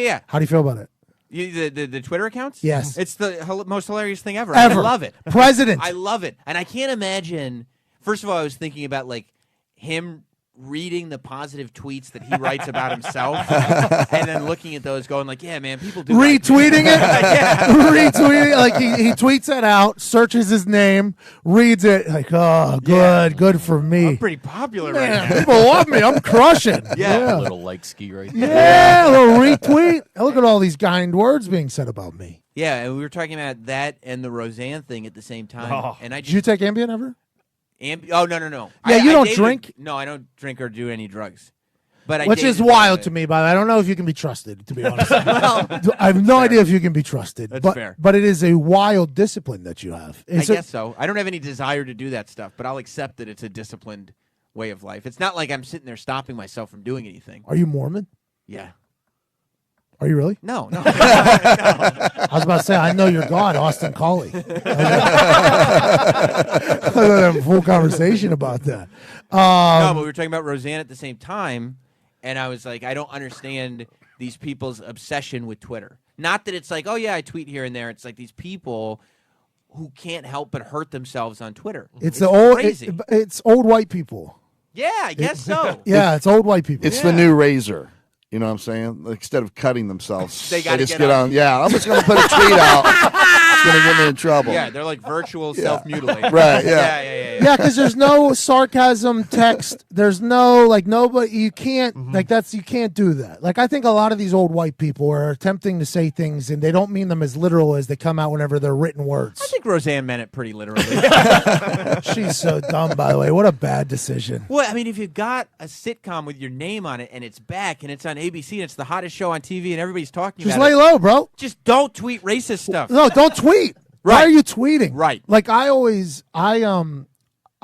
Yeah. How do you feel about it? The Twitter accounts? Yes. It's the most hilarious thing ever. Ever. I love it. President. I love it. And I can't imagine. First of all, I was thinking about like him reading the positive tweets that he writes about himself and then looking at those going like, yeah, man, people do retweeting it. Yeah. Retweeting it. Like he tweets it out, searches his name, reads it, like, oh, good for me. I'm pretty popular Man, right now. people love me. I'm crushing. Yeah. A little like ski right there. Yeah, a little retweet. Look at all these kind words being said about me. Yeah, and we were talking about that and the Roseanne thing at the same time. Oh. And I Did you take Ambien ever? Oh, no. Yeah, you don't dated- drink? No, I don't drink or do any drugs. But Which is wild to me, but I don't know if you can be trusted, to be honest. I have no idea if you can be trusted. That's but, fair. But it is a wild discipline that you have. I guess so. I don't have any desire to do that stuff, but I'll accept that it's a disciplined way of life. It's not like I'm sitting there stopping myself from doing anything. Are you Mormon? Yeah. Are you really? No. I was about to say, I know your God, Austin Collie. I have a full conversation about that. No, but we were talking about Roseanne at the same time, and I was like, I don't understand these people's obsession with Twitter. Not that it's like, oh, yeah, I tweet here and there. It's like these people who can't help but hurt themselves on Twitter. It's the old. crazy. It's old white people. Yeah, I guess so. Yeah, it's old white people. It's the new razor. You know what I'm saying? Like, instead of cutting themselves, They gotta just get on. Yeah, I'm just going to put a tweet out. It's going to get me in trouble. Yeah, they're like virtual self-mutilators. Right, yeah. Yeah, because there's no sarcasm text. There's no nobody. You can't you can't do that. Like I think a lot of these old white people are attempting to say things and they don't mean them as literal as they come out whenever they're written words. I think Roseanne meant it pretty literally. She's so dumb, by the way. What a bad decision. Well, I mean, if you've got a sitcom with your name on it and it's back and it's on ABC and it's the hottest show on TV and everybody's talking Just about lay it, low, bro. just don't tweet racist stuff. No, don't tweet. Why Right. are you tweeting? Right. Like I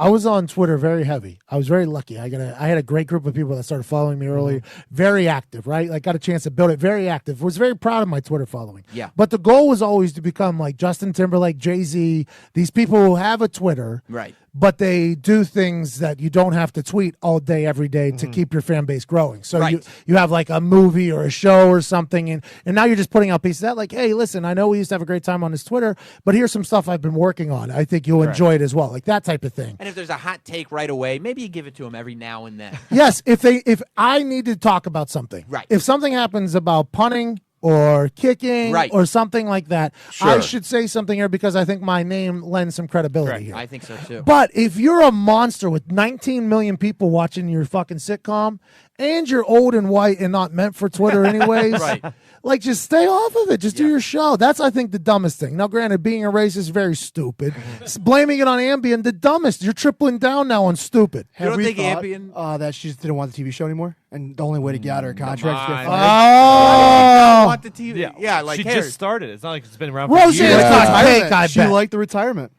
was on Twitter very heavy. I was very lucky. I had a great group of people that started following me early. Very active, right? Like got a chance to build it. Very active. Was very proud of my Twitter following. Yeah. But the goal was always to become like Justin Timberlake, Jay-Z, these people who have a Twitter. Right. But they do things that you don't have to tweet all day, every day to keep your fan base growing. So Right. you have like a movie or a show or something, and now you're just putting out pieces of that like, hey, listen, I know we used to have a great time on this Twitter, but here's some stuff I've been working on. I think you'll enjoy it as well. Like that type of thing. And if there's a hot take right away, maybe you give it to them every now and then. Yes, if I need to talk about something, Right. If something happens about punting or kicking Right. or something like that, I Sure. should say something here because I think my name lends some credibility here. I think so too. But if you're a monster with 19 million people watching your fucking sitcom and you're old and white and not meant for Twitter anyways, Right. like just stay off of it. Just do your show. That's, I think, the dumbest thing. Now, granted, being a racist is very stupid. Blaming it on Ambien, the dumbest. You're tripling down now on stupid. You don't we think thought, Ambien- that she just didn't want the TV show anymore, and the only way to get out of her contract is to get on. fired? I Oh, want the TV. Yeah, like she hey, just started. It's not like it's been around for Roseanne years. got Retirement. cake, I She bet. liked the retirement.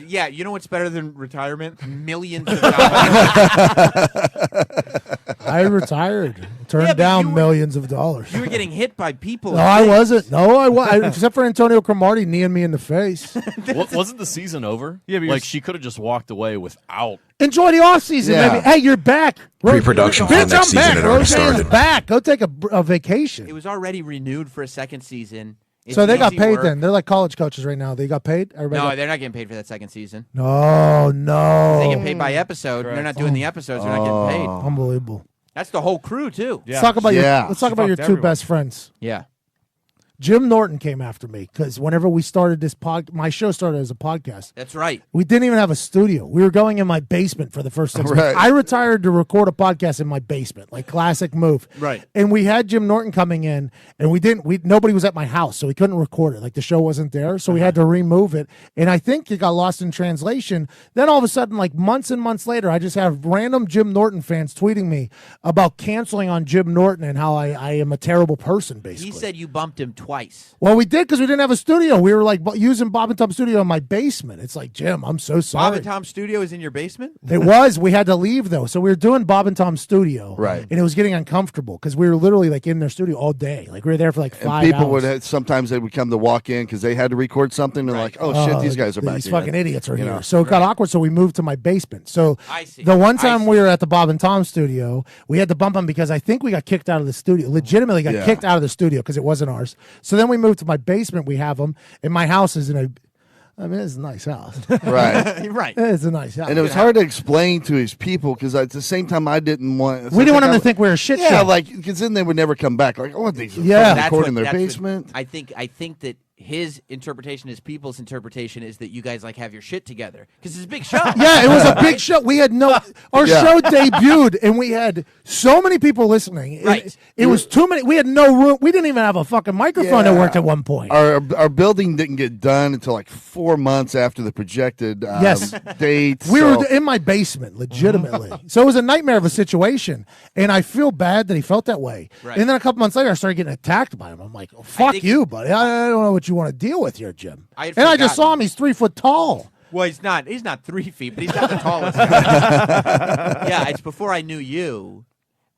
Yeah, you know what's better than retirement? Millions of dollars. I retired. Turned Yeah, but down you were- millions of dollars. You were getting hit by people. No, I wasn't. No, I was. Except for Antonio Cromartie kneeing me in the face. Wasn't the season over? Yeah, but like she could have just walked away without. Enjoy the off season, Yeah. baby. Hey, you're back. Pre-production for Bitch, the next I'm season back. had already Roseanne's started. back. Go take a vacation. It was already renewed for a second season. It's So they got easy paid work. then. They're like college coaches right now. They got paid? Everybody No, got- they're not getting paid for that second season. No, no. They get paid by episode. They're not doing the episodes. They're not getting paid. Unbelievable. That's the whole crew too. Let's talk about Yeah. let's talk She about your fucked two everyone. best friends. Yeah. Jim Norton came after me because whenever we started this my show started as a podcast. That's right. We didn't even have a studio. We were going in my basement for the first 6 months. Right. I retired to record a podcast in my basement, like classic move. Right. And we had Jim Norton coming in, and nobody was at my house, so we couldn't record it. Like the show wasn't there, so we had to remove it. And I think it got lost in translation. Then all of a sudden, like months and months later, I just have random Jim Norton fans tweeting me about canceling on Jim Norton and how I am a terrible person, basically. He said you bumped him twice. Well, we did because we didn't have a studio. We were like using Bob and Tom studio in my basement. It's like, Jim, I'm so sorry. Bob and Tom Studio is in your basement? It was. We had to leave though, so we were doing Bob and Tom's studio, Right. And it was getting uncomfortable because we were literally like in their studio all day. Like we were there for like And 5 people hours. would sometimes they would come to walk in because they had to record something. They're like, "Oh shit, these guys are back These here." fucking idiots are You here. know? So it got awkward. So we moved to my basement. So I see. the one I time see. we were at the Bob and Tom studio, we had to bump them because I think we got kicked out of the studio. Legitimately got Yeah. kicked out of the studio because it wasn't ours. So then we moved to my basement. We have them, and my house is in a. I mean, it's a nice house. Right. Right. It's a nice house. And it was hard to explain to his people because at the same time I didn't want. We didn't want them to think we were a shit Yeah, show. like because then they would never come back. Like, oh, these Yeah. recording in their that's what- basement. I think that his interpretation, his people's interpretation, is that you guys like have your shit together because it's a big show. Yeah, it was a big show. We had our Yeah. show debuted, and we had so many people listening. Right. It was too many. We had no room. We didn't even have a fucking microphone that Yeah. worked at one point. Our building didn't get done until like 4 months after the projected Yes. date. We so- were in my basement, legitimately. So it was a nightmare of a situation, and I feel bad that he felt that way. Right. And then a couple months later, I started getting attacked by him. I'm like, oh, "Fuck think- you, buddy! I don't know what you want to deal with here, Jim." I had And I just forgotten. saw him; he's 3 foot tall. Well, he's not 3 feet, but he's not the tallest guy. Yeah, it's before I knew you,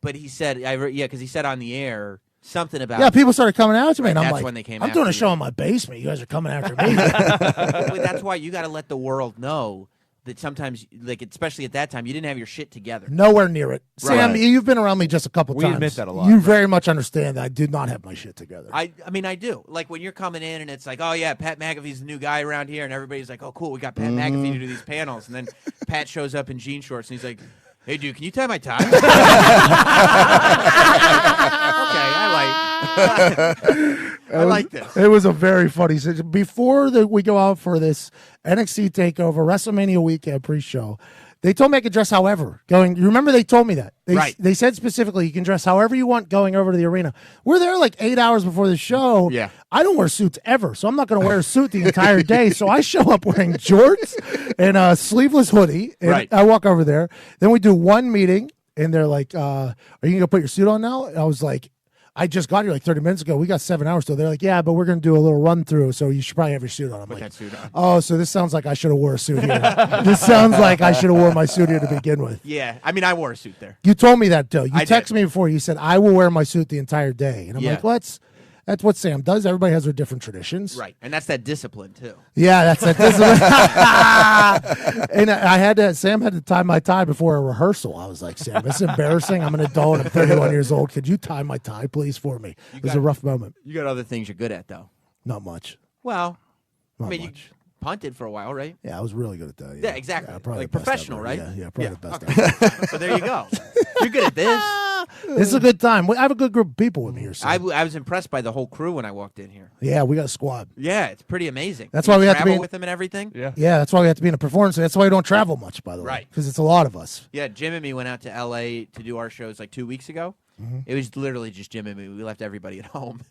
but he said, because he said on the air something about. Yeah, people started coming out to me, and I'm That's like, when they came "I'm doing after a show you. in my basement. You guys are coming after me." But that's why you got to let the world know that sometimes, like especially at that time, you didn't have your shit together. Nowhere near it. Sam, Right. you've been around me just a couple We times. admit that a lot, You right. very much understand that I do not have my shit together. I mean, I do. Like when you're coming in and it's like, oh yeah, Pat McAfee's the new guy around here, and everybody's like, oh cool, we got Pat McAfee to do these panels, and then Pat shows up in jean shorts and he's like, hey dude, can you tie my tie? I like this. It was a very funny situation. Before we go out for this NXT takeover WrestleMania weekend pre-show, they told me I could dress however. You remember they told me that. Right. They said specifically you can dress however you want going over to the arena. We're there like 8 hours before the show. Yeah. I don't wear suits ever, so I'm not going to wear a suit the entire day. So I show up wearing jorts and a sleeveless hoodie. And Right. I walk over there. Then we do one meeting, and they're like, are you going to put your suit on now? And I was like, I just got here like 30 minutes ago. We got 7 hours still. They're like, yeah, but we're going to do a little run through, so you should probably have your suit on. I'm like, that suit on. oh, so this sounds like I should have wore a suit here. This sounds like I should have worn my suit here to begin with. Yeah, I mean, I wore a suit there. You told me that, though. You I texted did. me before. You said, I will wear my suit the entire day. And I'm Yeah. like, well, that's what Sam does. Everybody has their different traditions. Right, and that's that discipline too. Yeah, that's it. And Sam had to tie my tie before a rehearsal. I was like, Sam, it's embarrassing. I'm an adult. I'm 31 years old. Could you tie my tie, please, for me? It was a rough moment. You got other things you're good at though. Not much. Well, Not I mean, much. you punted for a while, right? Yeah, I was really good at that. Yeah, exactly. probably Like the best professional, ever. right? Yeah, probably the best ever. So there you go. You're good at this. This is a good time. I have a good group of people with me here. Sam. I was impressed by the whole crew when I walked in here. Yeah, we got a squad. Yeah, it's pretty amazing. That's You why we have to travel be- with them and everything. Yeah. Yeah, that's why we have to be in a performance. That's why we don't travel much, by the way. Right. Because it's a lot of us. Yeah, Jim and me went out to L.A. to do our shows like 2 weeks ago. Mm-hmm. It was literally just Jim and me. We left everybody at home.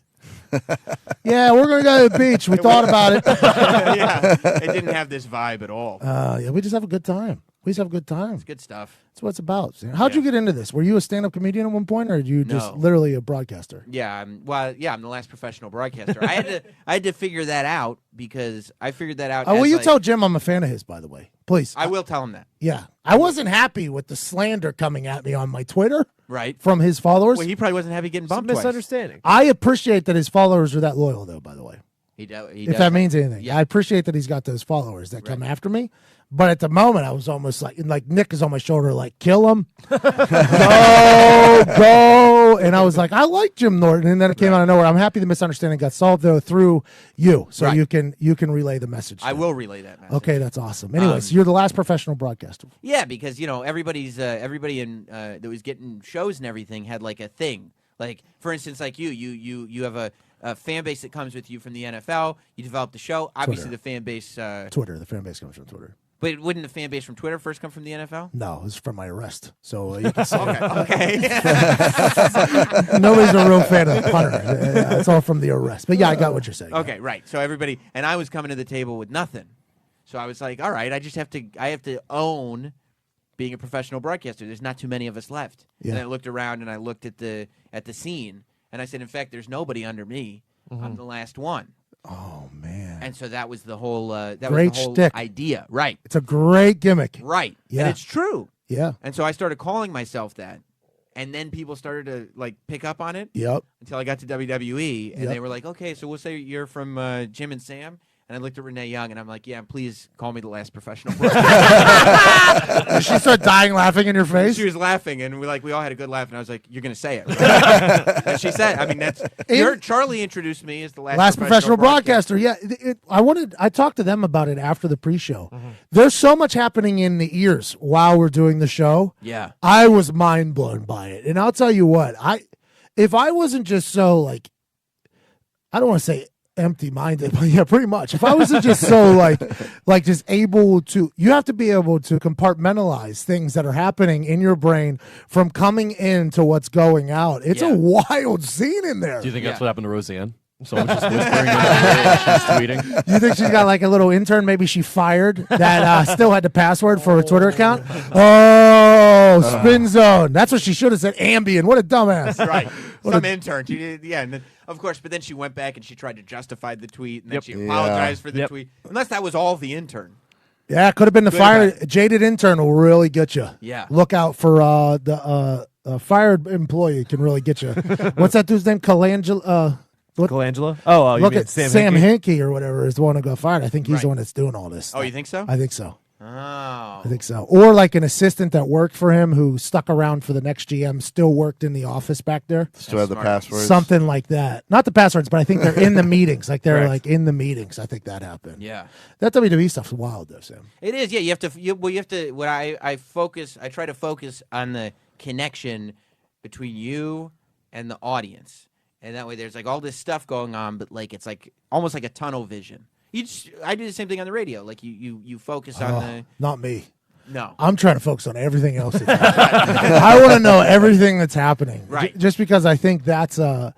Yeah, we're going to go to the beach. We thought about it. Yeah, it didn't have this vibe at all. Yeah, we just have a good time. We just have a good time. It's good stuff. That's what it's about. Sam. How'd you get into this? Were you a stand-up comedian at one point, or are you just No. literally a broadcaster? Yeah, I'm the last professional broadcaster. I had to figure that out because I figured that out. Oh, will as, you like- tell Jim I'm a fan of his, by the way? Please. I will tell him that. Yeah. I wasn't happy with the slander coming at me on my Twitter Right. from his followers. Well, he probably wasn't happy getting It's a bumped twice. misunderstanding. I appreciate that his followers are that loyal, though, by the way. He If does that means anything. Yeah. I appreciate that he's got those followers that come after me. But at the moment, I was almost like Nick is on my shoulder, like, kill him. Go. And I was like, I like Jim Norton. And then it came out of nowhere. I'm happy the misunderstanding got solved, though, through you. So Right. you can relay the message. I to will relay that message. Okay, that's awesome. Anyways, you're the last professional broadcaster. Yeah, because everybody in that was getting shows and everything had like a thing. Like for instance, like you have a fan base that comes with you from the NFL. You develop the show. Obviously, Twitter. the fan base. Twitter. The fan base comes from Twitter. But wouldn't the fan base from Twitter first come from the NFL? No, it's from my arrest. So you can say Okay. nobody's a real fan of the punter. It's all from the arrest. But yeah, I got what you're saying. Okay, right. So everybody, and I was coming to the table with nothing. So I was like, all right, I have to own being a professional broadcaster. There's not too many of us left. Yeah. And I looked around and I looked at the scene and I said, in fact, there's nobody under me. I'm the last one. Oh man. And so that was the whole Great shtick. idea. Right. It's a great gimmick. Right. Yeah. And it's true. Yeah. And so I started calling myself that. And then people started to like pick up on it Yep. until I got to WWE and Yep. they were like, okay, so we'll say you're from Jim and Sam. And I looked at Renee Young, and I'm like, yeah, please call me the last professional. Did she start dying laughing in your face? She was laughing, and we all had a good laugh, and I was like, you're going to say it. Right? And she said, I mean, you heard Charlie introduced me as the last professional broadcaster. Yeah, I talked to them about it after the pre-show. There's so much happening in the ears while we're doing the show. Yeah. I was mind blown by it. And I'll tell you what, if I wasn't just so like, I don't want to say empty-minded, but yeah, pretty much. If I wasn't just so like just able to, you have to be able to compartmentalize things that are happening in your brain from coming in to what's going out. It's a wild scene in there. Do you think that's what happened to Roseanne? Someone just whispering in her ear, she's tweeting. You think she's got like a little intern maybe she fired that still had the password for her Twitter account? Oh, spin zone. That's what she should have said. Ambien. What a dumbass. Right. Some intern. Yeah, and then, of course, but then she went back and she tried to justify the tweet, and then she apologized for the tweet. Unless that was all the intern. Yeah, it could have been the fired. Jaded intern will really get you. Yeah. Look out for the fired employee can really get you. What's that dude's name? Colangelo? Colangelo? Oh, you look mean at Sam Hinkey or whatever is the one who got fired. I think he's the one that's doing all this stuff. Oh, you think so? I think so. Oh. I think so. Or like an assistant that worked for him who stuck around for the next GM, still worked in the office back there. Still have the passwords. Something like that. Not the passwords, but I think they're in the meetings. Like they're like in the meetings. I think that happened. Yeah. That WWE stuff's wild though, Sam. It is. Yeah, you have to. When I try to focus on the connection between you and the audience. And that way there's like all this stuff going on, but like it's like almost like a tunnel vision. I do the same thing on the radio. Like you focus on the. Not me. No. I'm trying to focus on everything else that's happening. I want to know everything that's happening. Right. Just because I think that's but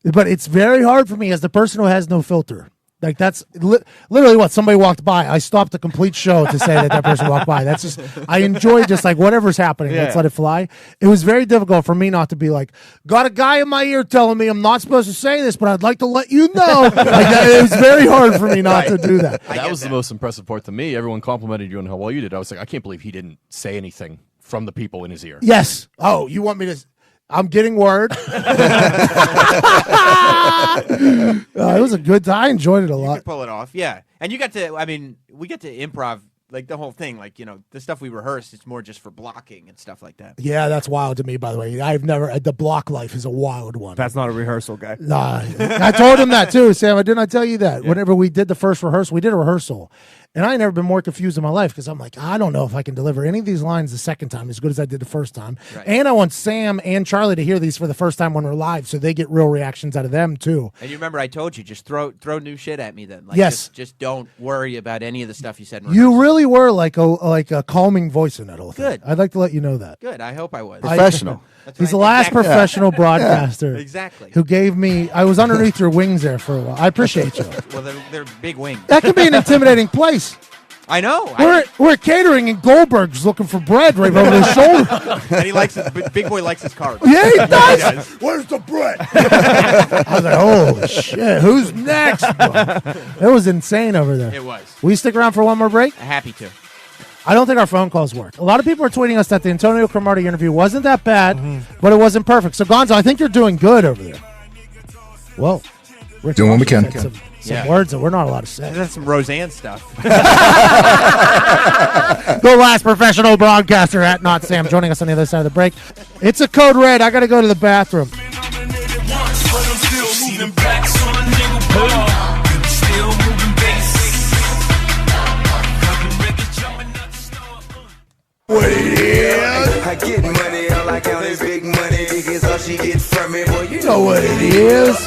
it's very hard for me as the person who has no filter. Like that's literally what somebody walked by. I stopped the complete show to say that person walked by. That's just I enjoy just like whatever's happening. Let's let it fly. It was very difficult for me not to be like, got a guy in my ear telling me I'm not supposed to say this, but I'd like to let you know. Like it was very hard for me not to do that. That was the most impressive part to me. Everyone complimented you on how well you did. I was like, I can't believe he didn't say anything from the people in his ear. Yes. Oh, you want me to? I'm getting word. It was a good time. I enjoyed it a lot. You could pull it off, yeah. And you got to. I mean, we get to improv like the whole thing. Like the stuff we rehearsed. It's more just for blocking and stuff like that. Yeah, that's wild to me. By the way, I've never. The block life is a wild one. That's not a rehearsal guy. Nah, I told him that too, Sam. Didn't I tell you that? Yeah. Whenever we did the first rehearsal, we did a rehearsal. And I ain't never been more confused in my life because I'm like, I don't know if I can deliver any of these lines the second time as good as I did the first time. Right. And I want Sam and Charlie to hear these for the first time when we're live so they get real reactions out of them too. And you remember I told you, just throw new shit at me then. Like, yes. Just don't worry about any of the stuff you said. You really were like a calming voice in that whole thing. Good. I'd like to let you know that. Good. I hope I was. Professional. He's the last professional broadcaster. Exactly. Who gave me, I was underneath your wings there for a while. I appreciate you. Well, they're big wings. That can be an intimidating place. I know. We're catering, and Goldberg's looking for bread right over his shoulder. And he likes Big Boy likes his carbs. Yeah, he does. Where's the bread? I was like, oh shit, who's next? It was insane over there. It was. Will you stick around for one more break? Happy to. I don't think our phone calls work. A lot of people are tweeting us that the Antonio Cromartie interview wasn't that bad, but it wasn't perfect. So Gonzo, I think you're doing good over there. Well, Rick doing what we can. Some words that we're not allowed to say. That's some Roseanne stuff. The last professional broadcaster at Not Sam joining us on the other side of the break. It's a code red. I got to go to the bathroom. What it is? I get money, all I count is big money because all she gets from me, boy, you know what it is.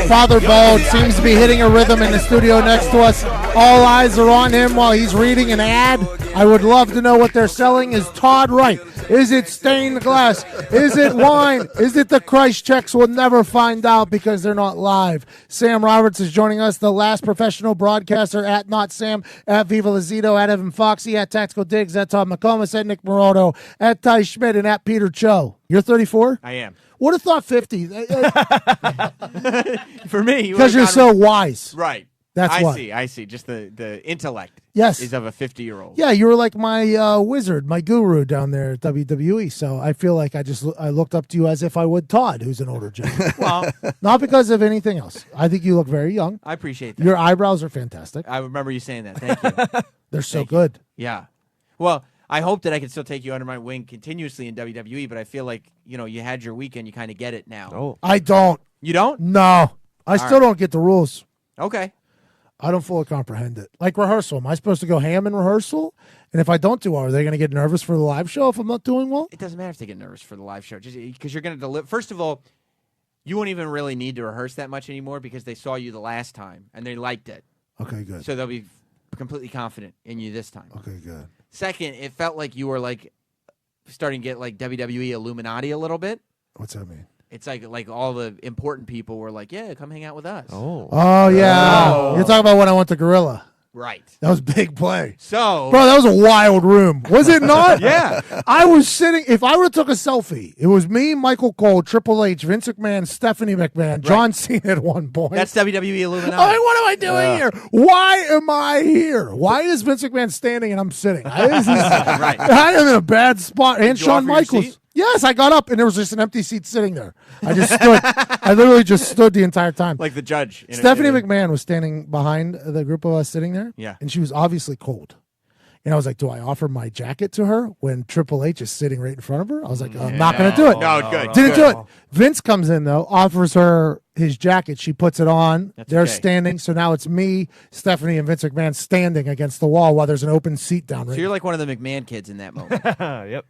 Father Bald seems to be hitting a rhythm in the studio next to us. All eyes are on him while he's reading an ad. I would love to know what they're selling. Is Todd right? Is it stained glass? Is it wine? Is it the Christ checks? We'll never find out because they're not live. Sam Roberts is joining us, the last professional broadcaster at Not Sam, at Viva Lazito, at Evan Foxy, at Tactical Diggs, at Todd McComas, at Nick Moroto, at Ty Schmidt, and at Peter Cho. You're 34? I am. Would have thought 50. For me. Because you're so wise. Right. That's I what. see. I see. Just the intellect. Yes. Is of a 50-year-old. Yeah, you were like my wizard, my guru down there at WWE. So I feel like I looked up to you as if I would Todd, who's an older gentleman. Well, not because of anything else. I think you look very young. I appreciate that. Your eyebrows are fantastic. I remember you saying that. Thank you. They're so good. Yeah. Well, I hope that I can still take you under my wing continuously in WWE, but I feel like, you had your weekend. You kind of get it now. Oh. I don't. You don't? No. I still don't get the rules. Okay. I don't fully comprehend it. Like rehearsal. Am I supposed to go ham in rehearsal? And if I don't do well, are they going to get nervous for the live show if I'm not doing well? It doesn't matter if they get nervous for the live show, just because you're going to deliver. First of all, you won't even really need to rehearse that much anymore because they saw you the last time and they liked it. Okay, good. So they'll be completely confident in you this time. Okay, good. Second, it felt like you were like starting to get like WWE Illuminati a little bit. What's that mean? It's like all the important people were like, yeah, come hang out with us. Oh, yeah. You're talking about when I went to Gorilla. Right. That was big play. So, bro, that was a wild room. Was it not? Yeah. I was sitting, if I would have took a selfie, it was me, Michael Cole, Triple H, Vince McMahon, Stephanie McMahon, John Cena at one point. That's WWE Illuminati. I'm like, what am I doing here? Why am I here? Why is Vince McMahon standing and I'm sitting? Right. I am in a bad spot. And Did you Shawn offer your Michaels. seat? Yes, I got up and there was just an empty seat sitting there. I just stood. I literally just stood the entire time. Like the judge. Stephanie McMahon was standing behind the group of us sitting there. Yeah. And she was obviously cold. And I was like, do I offer my jacket to her when Triple H is sitting right in front of her? I was like, I'm not going to do it. No, good. Didn't do it. Vince comes in, though, offers her his jacket. She puts it on. They're okay. standing. So now it's me, Stephanie, and Vince McMahon standing against the wall while there's an open seat down So right you're like one of the McMahon kids in that moment. Yep.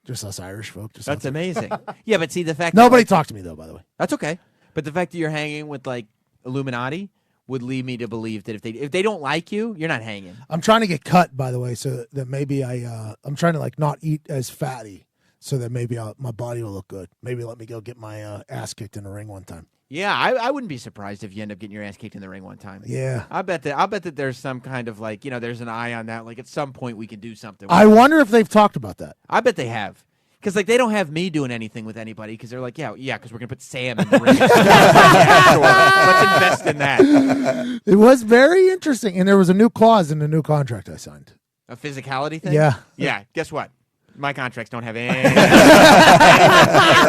Just us Irish folk. Just That's us. amazing. Yeah, but see the fact Nobody that, talked to me, though, by the way. That's okay. But the fact that you're hanging with like Illuminati would lead me to believe that if they don't like you, you're not hanging. I'm trying to get cut, by the way, so that maybe I'm trying to like not eat as fatty so that maybe my body will look good. Maybe let me go get my ass kicked in the ring one time. Yeah, I wouldn't be surprised if you end up getting your ass kicked in the ring one time. Yeah. I'll bet that there's some kind of like, there's an eye on that. Like at some point we can do something. I wonder if they've talked about that. I bet they have. Because like they don't have me doing anything with anybody because they're like, yeah, because we're gonna put Sam in the ring. Yeah, sure. Let's invest in that. It was very interesting, and there was a new clause in the new contract I signed. A physicality thing. Yeah. Yeah. Guess what? My contracts don't have any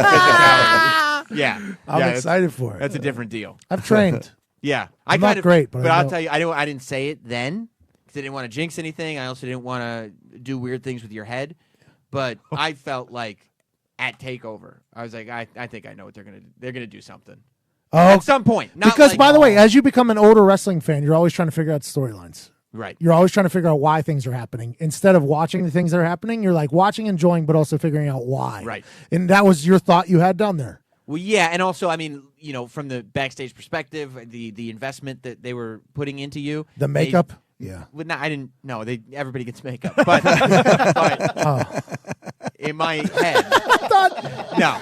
physicality. Yeah. I'm excited for it. That's a different deal. I've trained. Yeah, I'm not great, but I I'll know. tell you, I didn't say it then because I didn't want to jinx anything. I also didn't want to do weird things with your head. But I felt like at Takeover, I was like, I think I know what they're gonna do something at some point. Not because, like, by the way, as you become an older wrestling fan, you're always trying to figure out storylines. Right. You're always trying to figure out why things are happening. Instead of watching the things that are happening, you're like watching, enjoying, but also figuring out why. Right. And that was your thought you had down there. Well, yeah, and also, I mean, from the backstage perspective, the investment that they were putting into you, The makeup. Yeah. Well, no, I didn't. No, everybody gets makeup, but, in my head, no.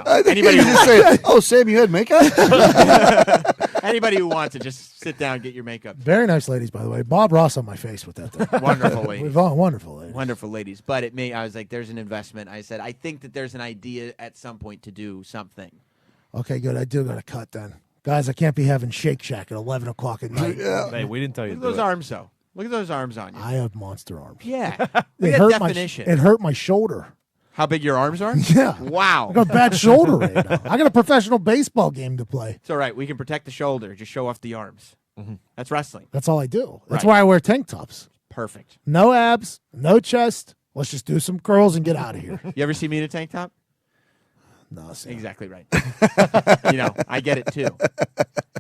Anybody You just say, "Oh, Sam, you had makeup." Anybody who wants to just sit down and get your makeup. Very nice ladies, by the way. Bob Ross on my face with that thing. Wonderful ladies. Wonderful ladies. Wonderful ladies. But I was like, there's an investment. I said, I think that there's an idea at some point to do something. Okay, good. I do got to cut then. Guys, I can't be having Shake Shack at 11 o'clock at night. Hey, we didn't tell you Look to at do those it. arms, though. Look at those arms on you. I have monster arms. Yeah. It Look at hurt that my definition. it hurt my shoulder. How big your arms are? Yeah. Wow. I got a bad shoulder right now. I got a professional baseball game to play. It's all right. We can protect the shoulder. Just show off the arms. Mm-hmm. That's wrestling. That's all I do. That's Right. why I wear tank tops. Perfect. No abs, no chest. Let's just do some curls and get out of here. You ever see me in a tank top? No, Sam. Exactly right. I get it too.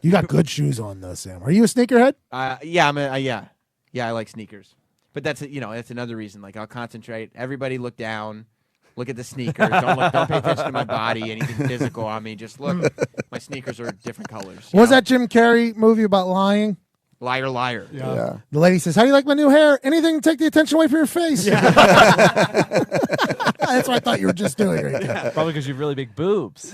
You got good shoes on though, Sam. Are you a sneakerhead? Yeah, yeah. I like sneakers, but that's that's another reason. Like I'll concentrate. Everybody look down, look at the sneakers. Don't pay attention to my body, anything physical on me. Just look. My sneakers are different colors. What was that Jim Carrey movie about lying? Liar, liar. Yeah. The lady says, "How do you like my new hair? Anything to take the attention away from your face." That's what I thought you were just doing right there. Probably because you have really big boobs.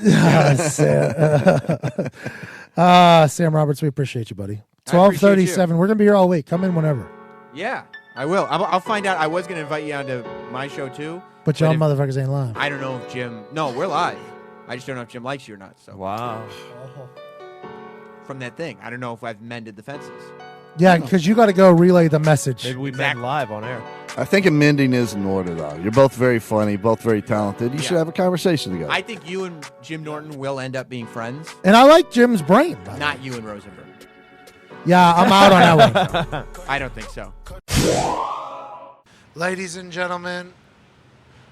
Sam Roberts, we appreciate you, buddy. I appreciate 12:37. We're gonna be here all week. Come in whenever. Yeah, I will. I'll find out. I was going to invite you onto my show too. But y'all if- motherfuckers ain't live. I don't know if Jim. No, we're live. I just don't know if Jim likes you or not. So Wow. from that thing. I don't know if I've mended the fences. Yeah, because you got to go relay the message. Maybe we met live on air. I think amending is in order, though. You're both very funny, both very talented. You should have a conversation together. I think you and Jim Norton will end up being friends. And I like Jim's brain. Not you and Rosenberg. Yeah, I'm out on that one. I don't think so. Ladies and gentlemen,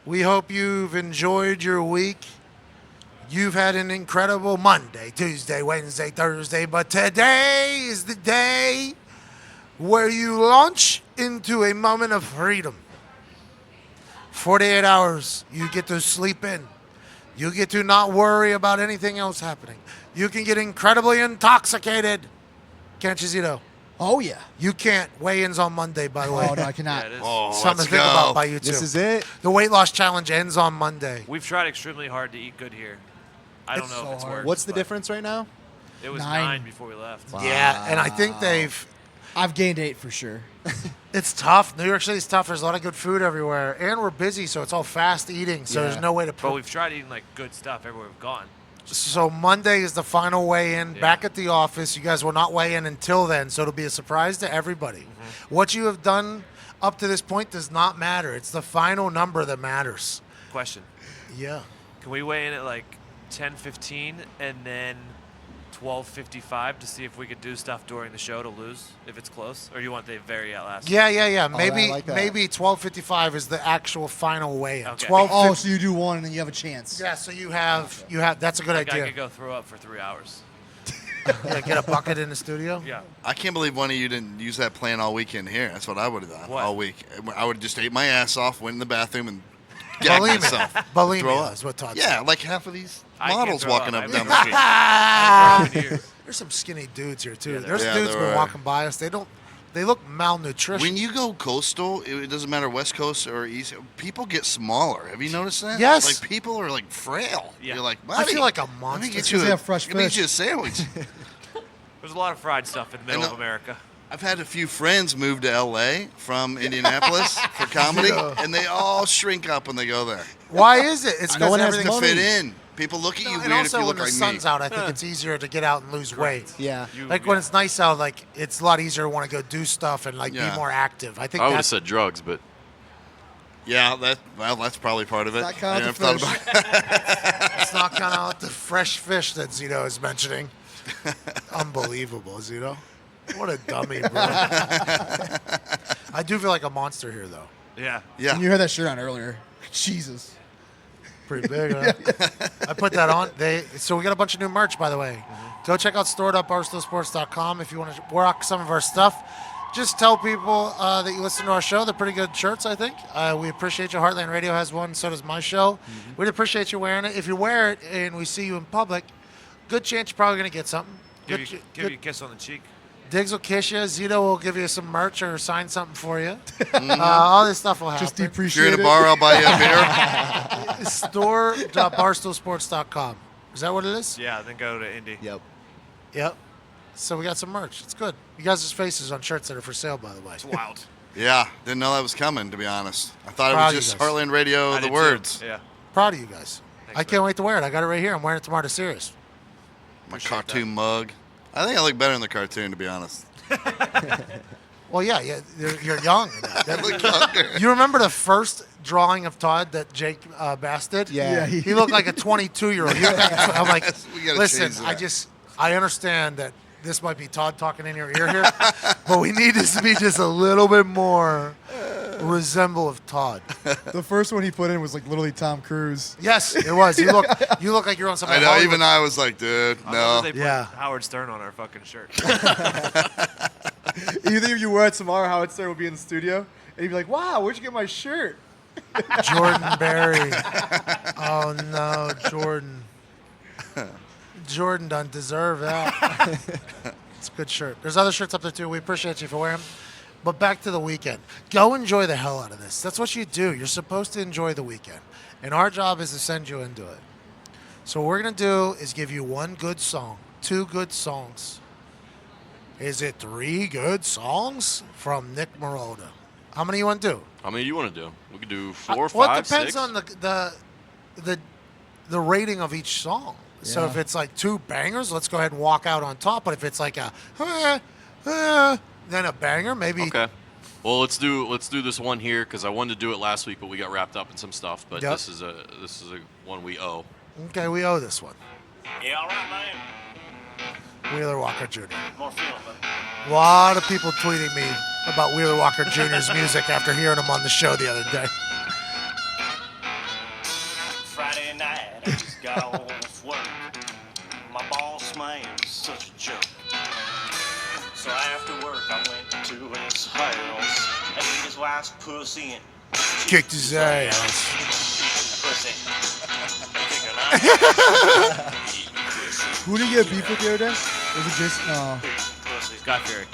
we hope you've enjoyed your week. You've had an incredible Monday, Tuesday, Wednesday, Thursday, but today is the day where you launch into a moment of freedom. 48 hours, you get to sleep in. You get to not worry about anything else happening. You can get incredibly intoxicated. Can't you, Zito? Oh, yeah. You can't. Weigh-ins on Monday, by the way. Oh, no, I cannot. Something to think about by you, too. This is it. The weight loss challenge ends on Monday. We've tried extremely hard to eat good here. I don't know if it's worked. What's the but difference right now? It was 9. 9 before we left. Yeah, and I think I've gained 8 for sure. it's tough. New York City's tough. There's a lot of good food everywhere. And we're busy, so it's all fast eating. So there's no way to But we've tried eating like good stuff everywhere we've gone. So Monday is the final weigh-in. Back at the office. You guys will not weigh in until then, so it'll be a surprise to everybody. What you have done up to this point does not matter. It's the final number that matters. Question. Yeah. Can we weigh in at like 10:15 and then 12:55 to see if we could do stuff during the show to lose if it's close, or you want the very last? Yeah. I Maybe like that. maybe 12:55 is the actual final weigh-in. Okay. 12. Oh, so you do one and then you have a chance. Yeah. So you have. That's a good Like I idea. could go throw up for 3 hours. Yeah, get a bucket in the studio. Yeah. I can't believe one of you didn't use that plan all weekend here. That's what I would have done What? all week. I would have just ate my ass off, went in the bathroom, and gagged myself. Throw Bulimia up. is what Todd Yeah, said. like half of these I can't models throw walking up. up I down the haven't street. I haven't thrown up in years. There's some skinny dudes here too. Yeah, There's Yeah, dudes there been are. walking by us. They look malnutrition. When you go coastal, it doesn't matter West Coast or East. People get smaller. Have you noticed that? Yes. Like people are like frail. Yeah. You're like, I feel like a Let me monster. get It's you 'cause they have fresh let me get fish. you a sandwich. There's a lot of fried stuff in the middle know. of America. I've had a few friends move to LA from Indianapolis for comedy, and they all shrink up when they go there. Why is it? It's No because one has everything to fit in. People look at you and weird if also you when look the like sun's me. out, I think it's easier to get out and lose weight. Yeah. Like when it's nice out, like it's a lot easier to want to go do stuff and like Yeah. be more active. I think I would have that's said drugs, but Yeah, that's probably part of it. Not count I the never thought fish. about it. it's not kind of the fresh fish that Zito is mentioning. Unbelievable, Zito. What a dummy, bro. I do feel like a monster here, though. Yeah. Yeah. And you had that shirt on earlier. Jesus. Pretty big, huh? I put that on. So we got a bunch of new merch, by the way. Go check out store.barstoolsports.com if you want to rock some of our stuff. Just tell people that you listen to our show. They're pretty good shirts, I think. We appreciate you. Heartland Radio has one. So does my show. We'd appreciate you wearing it. If you wear it and we see you in public, good chance you're probably going to get something. Give you a kiss on the cheek. Diggs will kiss you. Zito will give you some merch or sign something for you. All this stuff will happen. Just If you're depreciate at a bar, I'll buy you a beer. Store.barstoolsports.com. Is that what it is? Yeah, then go to Indy. Yep. Yep. So we got some merch. It's good. You guys' faces on shirts that are for sale, by the way. It's wild. Yeah, didn't know that was coming, to be honest. I thought Proud it of was you just guys. Heartland Radio, I the did too. words. Yeah. Proud of you guys. Thanks, I can't wait to wear it. I got it right here. I'm wearing it tomorrow to Sirius. My cartoon mug. I think I look better in the cartoon, to be honest. Well, yeah, you're young. I look younger. You remember the first drawing of Todd that Jake Bass did? Yeah. He looked like a 22-year-old. I'm like, We gotta listen, change that. I understand that this might be Todd talking in your ear here, but we need this to be just a little bit more resemble of Todd. The first one he put in was like literally Tom Cruise. Yes, it was. You look like you're on something. I know, even I was like, dude, I no. love that they put Yeah. Howard Stern on our fucking shirt. Either you wear it tomorrow, Howard Stern will be in the studio, and he'd be like, "Wow, where'd you get my shirt?" Jordan Berry. Oh no, Jordan. Jordan doesn't deserve that. It's a good shirt. There's other shirts up there too. We appreciate you for wearing them. But back to the weekend. Go enjoy the hell out of this. That's what you do. You're supposed to enjoy the weekend. And our job is to send you into it. So what we're going to do is give you one good song, two good songs. Is it three good songs from Nick Marotta? How many you want to do? how many do you want to do? We could do 4, Well, 5, it depends 6. on the rating of each song. So if it's like two bangers, let's go ahead and walk out on top. But if it's like a then a banger, maybe. Okay. Well, let's do this one here because I wanted to do it last week, but we got wrapped up in some stuff. But Yep. this is a one we owe. Okay, we owe this one. Yeah, all right, man. Wheeler Walker Jr. More feeling, A man. lot of people tweeting me about Wheeler Walker Jr.'s music after hearing him on the show the other day. Friday night, I just got off work. My boss man is such a jerk. So after work, I went to his house, ate his wife's pussy and Kicked his ass. pussy. Who did you get beef with the other day? Was it just Guy Fury.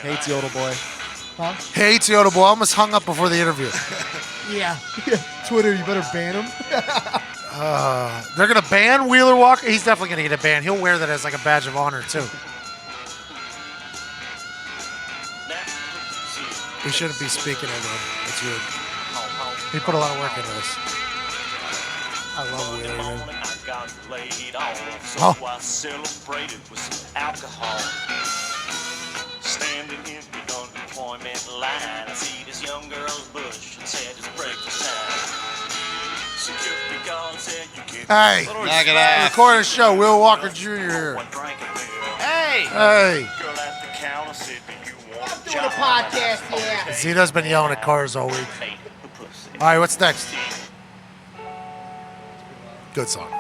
Hates Yodel Boy. Huh? Hey, Toyota boy, I almost hung up before the interview. Yeah. Twitter, you better ban him. They're gonna ban Wheeler Walker. He's definitely gonna get a ban. He'll wear that as like a badge of honor too. We shouldn't be speaking over him. It's rude. He put a lot of work into this. I love Wheeler. Man. I got laid off, so Oh. I celebrated with some alcohol. Standing in the unemployment line, I see this young girl's bush and said it's breakfast time. Security guard said you can't. Hey, Knock it off. recording show. Wheeler Walker Jr. here. Hey! Hey. Girl at the counter said, do you want a Doing a podcast, yeah. Zito's been yelling at cars all week. All right, what's next? Good song.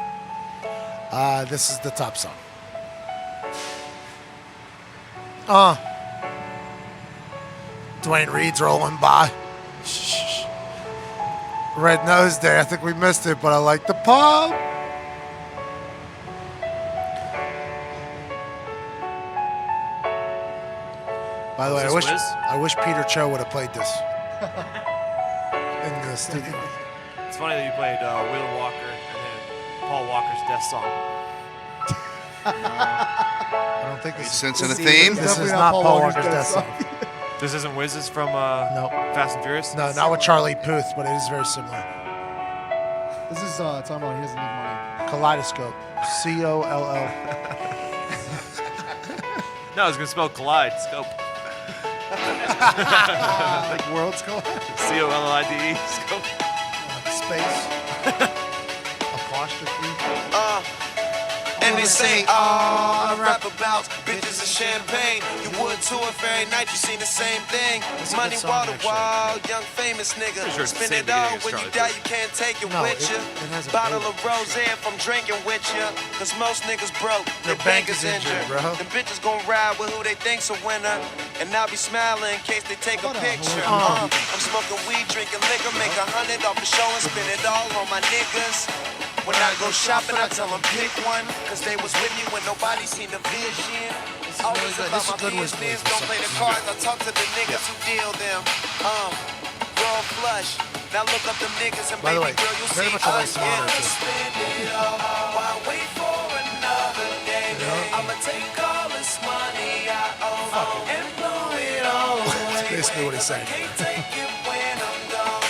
This is the top song. Dwayne Reed's rolling by. Shh. Red Nose Day. I think we missed it, but I like the pub. By the way, Is this Wiz? I wish Peter Cho would have played this in the studio. It's funny that you played Wheeler Walker and then Paul Walker's death song. I don't think this is Sensing a theme? This is not Paul Walker's death song. This isn't Wiz's from Fast and Furious? No, not with Charlie Puth, but it is very similar. This is talking about he doesn't need money. Kaleidoscope. C-O-L-L. No, I was going to spell collide. Scope. Like Worlds Collide. C-O-L-L-I-D-E. Scope. Space. Apostrophe. And they say, I rap about bitches and champagne. You would too if every night you seen the same thing. That's a Money good song, wall to actually. wall, young famous nigga. Pretty sure it's the Spend same it all beginning as when you Charlie die, Puth. you can't take it No, with it- you. it has a Bottle boat. of rose from drinking with you. Cause most niggas broke, their bank is injured. bro. The bitches gon' ride with who they think's a winner. And I'll be smiling in case they take a picture. I'm smoking weed, drinking liquor, make 100 off the show and spend it all on my niggas. When I go shopping, I tell them pick one. Cause they was with me when nobody seen the vision. Always really good. about This is my good with business, Wiz. don't play the cards. I talk to the niggas who deal them. Raw flush. Now look up them niggas and By the way, baby girl, you'll very see much a us. nice monitor, too. Spend it all. Why wait for another day? I'ma take all this money I owe and blow it all That's away. basically what he's saying. Can't take it when I'm gone.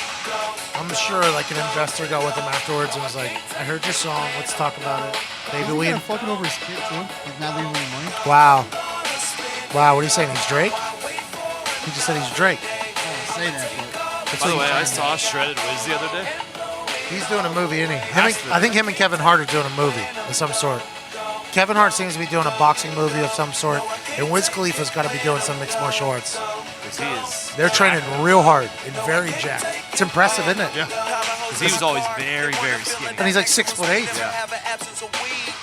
I'm sure like an investor got with him afterwards and was like, I heard your song, let's talk about it. Maybe we... He's kind of fucking over his kid too. Like not leaving him money. Wow. Wow, what are you saying? He's Drake? He just said he's Drake. I don't say that, but By the way, I saw Shredded Wiz the other day. He's doing a movie, isn't he? I think him and Kevin Hart are doing a movie of some sort. Kevin Hart seems to be doing a boxing movie of some sort, and Wiz Khalifa's got to be doing some mixed martial arts. Because he is. They're training real hard and very jacked. It's impressive, isn't it? Yeah. Because he was always very, very skinny. And he's like 6'8". Yeah. Have an absence of weed.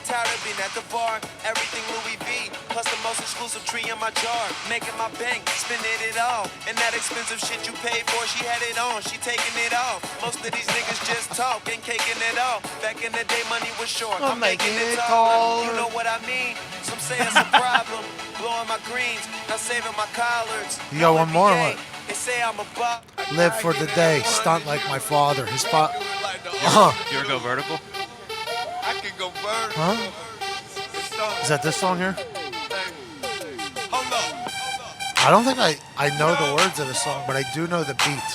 Tired of being at the bar, everything Louis V. Plus the most exclusive tree in my jar. Making my bank, spending it all. And that expensive shit you paid for, she had it on, she taking it off. Most of these niggas just talk, ain't caking it off. Back in the day, money was short. I'm making it taller. You know what I mean? Some say it's a problem. Blowing my greens, not saving my collards. You got one more? What? They say I'm a buck. Live for the day, stunt like my father. His father. You ever go vertical? I can go burn. Huh? Is that this song here? I don't think I know the words of the song, but I do know the beat.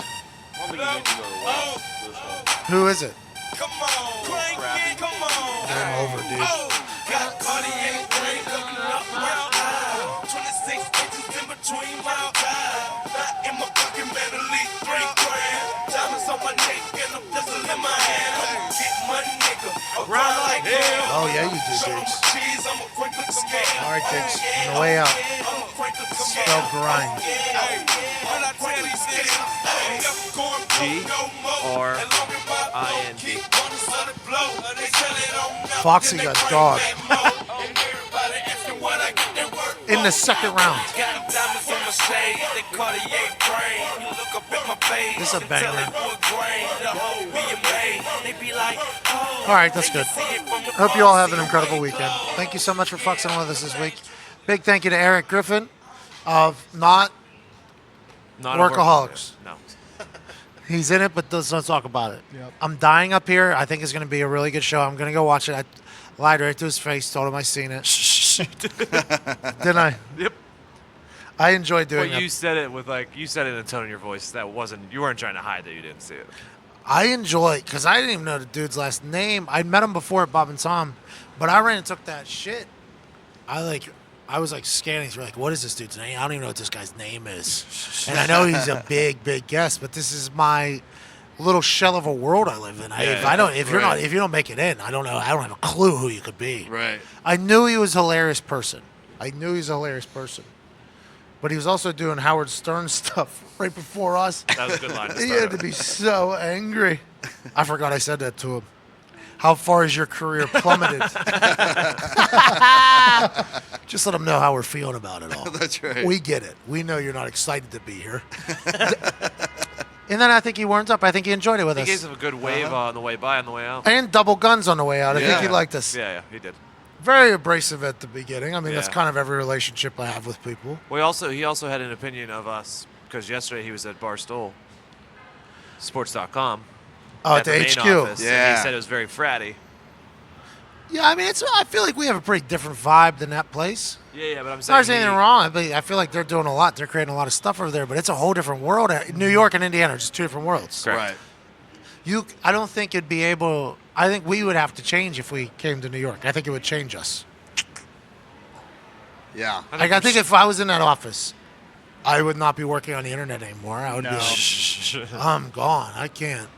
Who is it? Game over, dude. Got Cartier ring looking up my eye. 26 inches in between my thighs. Not in my pocket, man, at least 3 grand. Diamonds on my neck and a pistol in my hand. I'ma get money, nigga. I grind like hell. Oh, yeah, you do, Diggs. Cheese, I'm a quick to scale. All right, Diggs. On the way out. Spell grind. G-R-I-N-D. Foxy got dog. In the second round. This is a banger. All right, that's good. Hope you all have an incredible weekend. Thank you so much for fucking with us this week. Big thank you to Eric Griffin of Not Workaholics. No. He's in it, but let's not talk about it. Yep. I'm dying up here. I think it's going to be a really good show. I'm going to go watch it. I lied right to his face, told him I seen it. Didn't I? Yep. I enjoyed doing Well, it. you said it with you said it in a tone in your voice that wasn't. You weren't trying to hide that you didn't see it. I enjoy because I didn't even know the dude's last name. I'd met him before at Bob and Tom, but I ran and took that shit. I was scanning through what is this dude's name? I don't even know what this guy's name is. And I know he's a big guest, but this is my little shell of a world I live in. If you don't make it in, I don't know. I don't have a clue who you could be. Right. I knew he was a hilarious person. But he was also doing Howard Stern stuff right before us. That was a good line to He start had to with. be so angry. I forgot I said that to him. How far has your career plummeted? Just let him know how we're feeling about it all. That's right. We get it. We know you're not excited to be here. And then I think he warmed up. I think he enjoyed it with He us. gave him a good wave on the way by, on the way out. And double guns on the way out. I think he liked us. Yeah, he did. Very abrasive at the beginning. I mean, that's Yeah. kind of every relationship I have with people. He also had an opinion of us because yesterday he was at Barstool Sports.com. Oh, at the main HQ. office, and Yeah. he said it was very fratty. Yeah, I mean, I feel like we have a pretty different vibe than that place. Yeah, but I'm It's not saying anything wrong. I feel like they're doing a lot. They're creating a lot of stuff over there, but it's a whole different world. New York and Indiana are just two different worlds. Right. I don't think it'd be able. I think we would have to change if we came to New York. I think it would change us. Yeah. I think if I was in that office, I would not be working on the internet anymore. I would be like, I'm gone. I can't.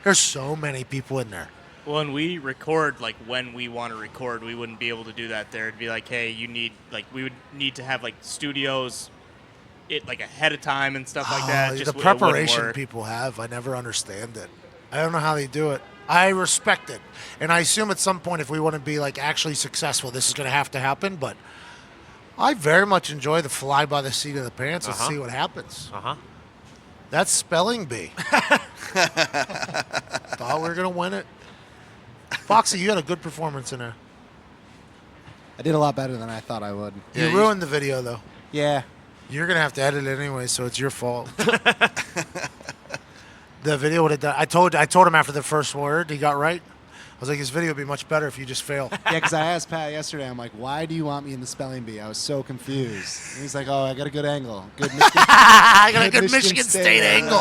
There's so many people in there. Well, when we record, when we want to record, we wouldn't be able to do that there. It'd be hey, you need, we would need to have, studios ahead of time and stuff like that. Just The preparation people have, I never understand it. I don't know how they do it. I respect it. And I assume at some point if we want to be, actually successful, this is going to have to happen. But I very much enjoy the fly by the seat of the pants and see what happens. That's spelling bee. Thought we were going to win it. Foxy, you had a good performance in there. I did a lot better than I thought I would. You ruined the video, though. Yeah. You're going to have to edit it anyway, so it's your fault. The video would have done. I told him after the first word he got right. I was like, his video would be much better if you just fail. Yeah, because I asked Pat yesterday, I'm like, why do you want me in the spelling bee? I was so confused. And he's like, oh, I got a good angle. Good I got a good Michigan State angle.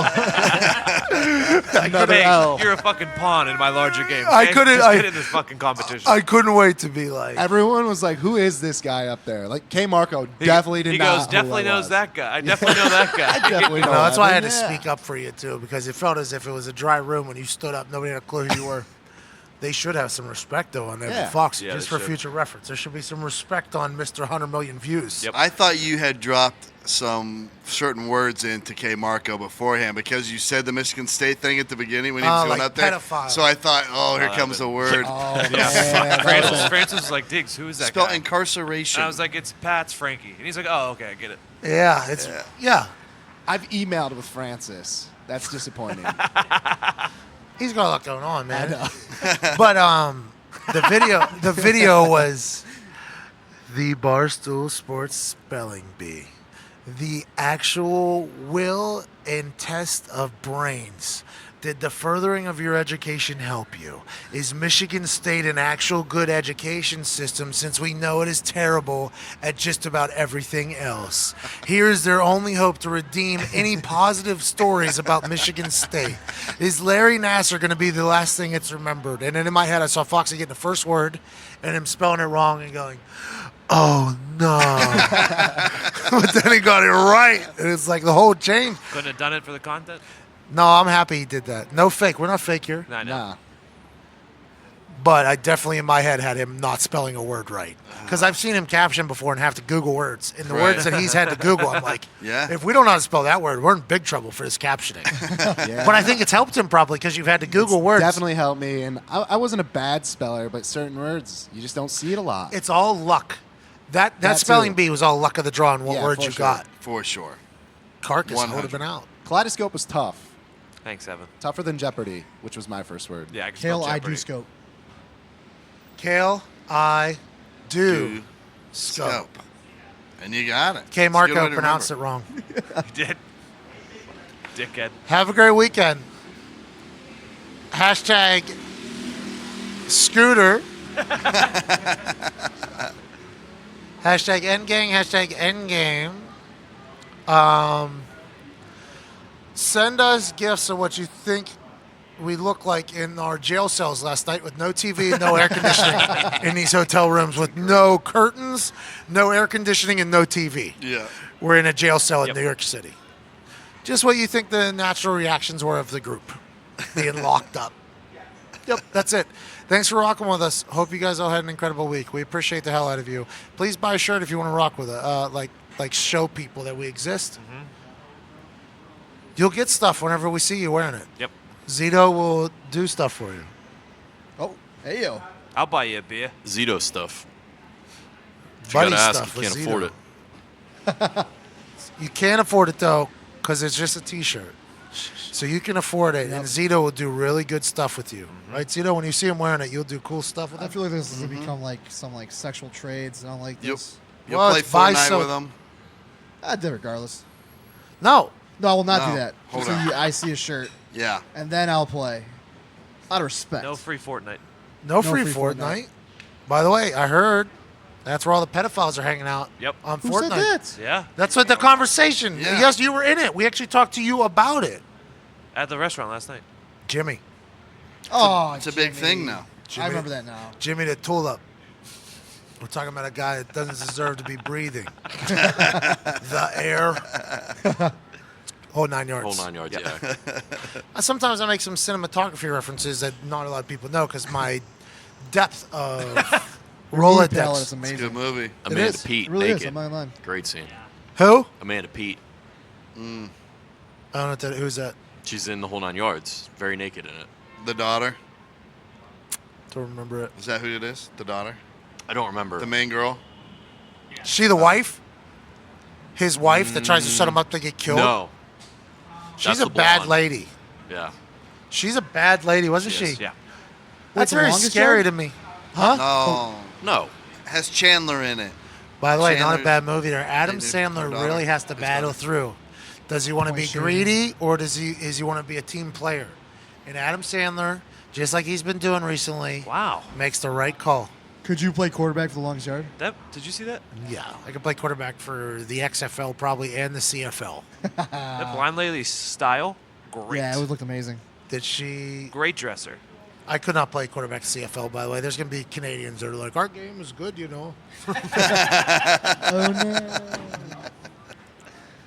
Another L. You're a fucking pawn in my larger game. I Just couldn't- get in this fucking competition. I couldn't wait to be like. Everyone was like, who is this guy up there? K. Marco definitely did he not. goes, definitely knows that guy. I definitely know that guy. I definitely know that's why I had to Yeah. speak up for you, too, because it felt as if it was a dry room when you stood up. Nobody had a clue who you were. They should have some respect, though, on there. Yeah. Fox, Yeah, just they for should. future reference. There should be some respect on Mr. 100 million views. I thought you had dropped some certain words into K. Marco beforehand because you said the Michigan State thing at the beginning when he was going up there. pedophile. So I thought, here comes the word. Francis was like, Diggs, who is that Spelled guy? incarceration. And I was like, it's Pat's Frankie. And he's like, oh, okay, I get it. Yeah, it's yeah. I've emailed with Francis. That's disappointing. He's got a lot going on, man. I know. But the video was the Barstool Sports Spelling Bee. The actual will and test of brains Did the furthering of your education help you? Is Michigan State an actual good education system, since we know it is terrible at just about everything else? Here is their only hope to redeem any positive stories about Michigan State. Is Larry Nassar going to be the last thing it's remembered? And then in my head, I saw Foxy getting the first word and him spelling it wrong and going, oh no. But then he got it right. And it's like the whole change. Couldn't have done it for the content? No, I'm happy he did that. No fake. We're not fake here. No, no. But I definitely in my head had him not spelling a word right. Because I've seen him caption before and have to Google words. And the Right. words that he's had to Google, I'm like, Yeah. if we don't know how to spell that word, we're in big trouble for his captioning. Yeah. But I think it's helped him probably because you've had to Google words. Definitely helped me, and I wasn't a bad speller, but certain words you just don't see it a lot. It's all luck. That That spelling too. bee was all luck of the draw and what Yeah, words for you sure. got. For sure. Carcass would 100. have been out. Kaleidoscope was tough. Thanks, Evan. Tougher than Jeopardy, which was my first word. Yeah, I can Kale, spell I Jeopardy. do scope. Kale, I do scope. And you got it. K. It's a good way Marco to pronounced it remember. wrong. You did. Dickhead. Have a great weekend. Hashtag Scooter. Hashtag Endgang. Hashtag Endgame. Send us gifts of what you think we look like in our jail cells last night with no TV and no air conditioning in these hotel rooms with no curtains, no air conditioning, and no TV. Yeah. We're in a jail cell in Yep. New York City. Just what you think the natural reactions were of the group being locked up. Yep, that's it. Thanks for rocking with us. Hope you guys all had an incredible week. We appreciate the hell out of you. Please buy a shirt if you want to rock with it. Like show people that we exist. Mm-hmm. You'll get stuff whenever we see you wearing it. Yep. Zito will do stuff for you. Oh, hey yo. I'll buy you a beer. Zito stuff. If Buddy you gotta ask, stuff you with can't afford Zito. it. You can't afford it though, because it's just a T-shirt. So you can afford it, and Zito will do really good stuff with you, right? Zito, when you see him wearing it, you'll do cool stuff with I it. feel like this is gonna become like some like sexual trades. I don't like Yep. this. You'll Well, play it's buy Fortnite so- with them. I did regardless. No, No, I will not No, do that. hold Until on. I see a shirt, Yeah. and then I'll play. Out of respect. No free Fortnite. no free Fortnite. By the way, I heard that's where all the pedophiles are hanging out. Yep. On Who Fortnite. said that? Yeah. That's what the conversation. Yeah. Yes, you were in it. We actually talked to you about it, At the restaurant last night. Jimmy. Oh, It's a big thing now. I remember that now. Jimmy the Tulip. We're talking about a guy that doesn't deserve to be breathing. The air. Whole 9 yards. Whole 9 yards, yeah. Sometimes I make some cinematography references that not a lot of people know because my depth of Palette is Rolodex. It's a amazing. good movie. Amanda is. Pete It really is. naked. I'm not lying. Great scene. Who? Amanda Pete. I don't know what that, who's that. She's in the whole 9 yards. Very naked in it. The daughter. Don't remember it. Is that who it is? The daughter? I don't remember. The main girl? She the wife? His wife that tries to set him up to get killed? No. She's That's a the bad blonde. lady. Yeah. She's a bad lady, wasn't she? is, Yeah. That's The very Longest scary Yard? to me. Huh? No. No. Has Chandler in it. By the way, not a Chandler's- bad movie there. Adam Hey, dude, Sandler her daughter. really has to His battle daughter. through. Does he want to be Point shooting. greedy or does he want to be a team player? And Adam Sandler, just like he's been doing recently, Wow. makes the right call. Could you play quarterback for the longest yard? Did you see that? Yeah, I could play quarterback for the XFL probably and the CFL. That blind lady's style, great. Yeah, it would look amazing. Did she? Great dresser. I could not play quarterback CFL, by the way. There's going to be Canadians that are like, our game is good, you know.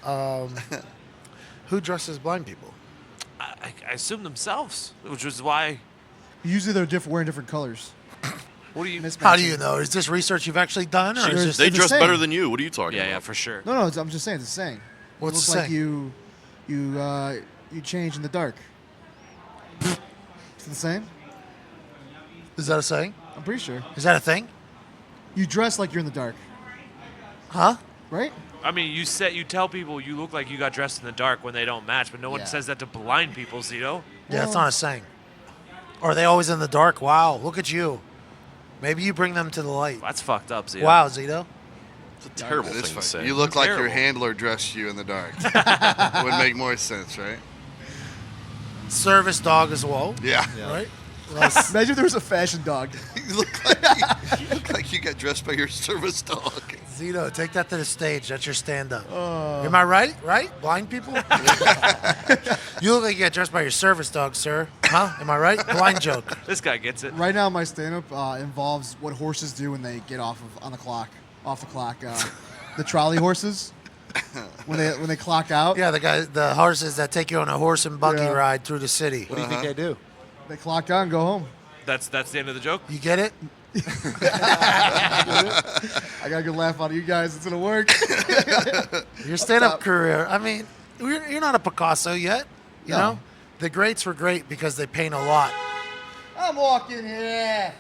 Oh no. Who dresses blind people? I assume themselves, which was why. Usually they're wearing different colors. What do you? How do you know? Is this research you've actually done? Or is this, They it's the dress same. better than you. What are you talking Yeah, about? yeah, for sure. No, no, I'm just saying it's the same. What's it the looks like same? you change in the dark. It's the same. Is that a saying? I'm pretty sure. Is that a thing? You dress like you're in the dark, Huh? right? I mean, you tell people you look like you got dressed in the dark when they don't match, but no one Yeah. says that to blind people, Zito. Yeah, that's not a saying. Or are they always in the dark? Wow, look at you. Maybe you bring them to the light. That's fucked up, Zito. Wow, Zito. It's a terrible It is thing to funny. say. You look like your Terrible. handler dressed you in the dark. Would make more sense, right? service dog as well. Yeah. Right? Imagine if there was a fashion dog. You look like you got dressed by your service dog. Zito, take that to the stage. That's your stand-up. Am I right? Right? Blind people? You look like you got dressed by your service dog, sir. Huh? Am I right? Blind joke. This guy gets it. Right now, my stand-up involves what horses do when they get off the clock. The trolley horses. When they clock out. Yeah, the horses that take you on a horse and buggy ride through the city. What do you think they do? They clock out and go home. That's the end of the joke. You get it? I got a good laugh out of you guys. It's gonna work. Your stand-up career. I mean, you're not a Picasso yet. You know, the greats were great because they paint a lot. I'm walking here.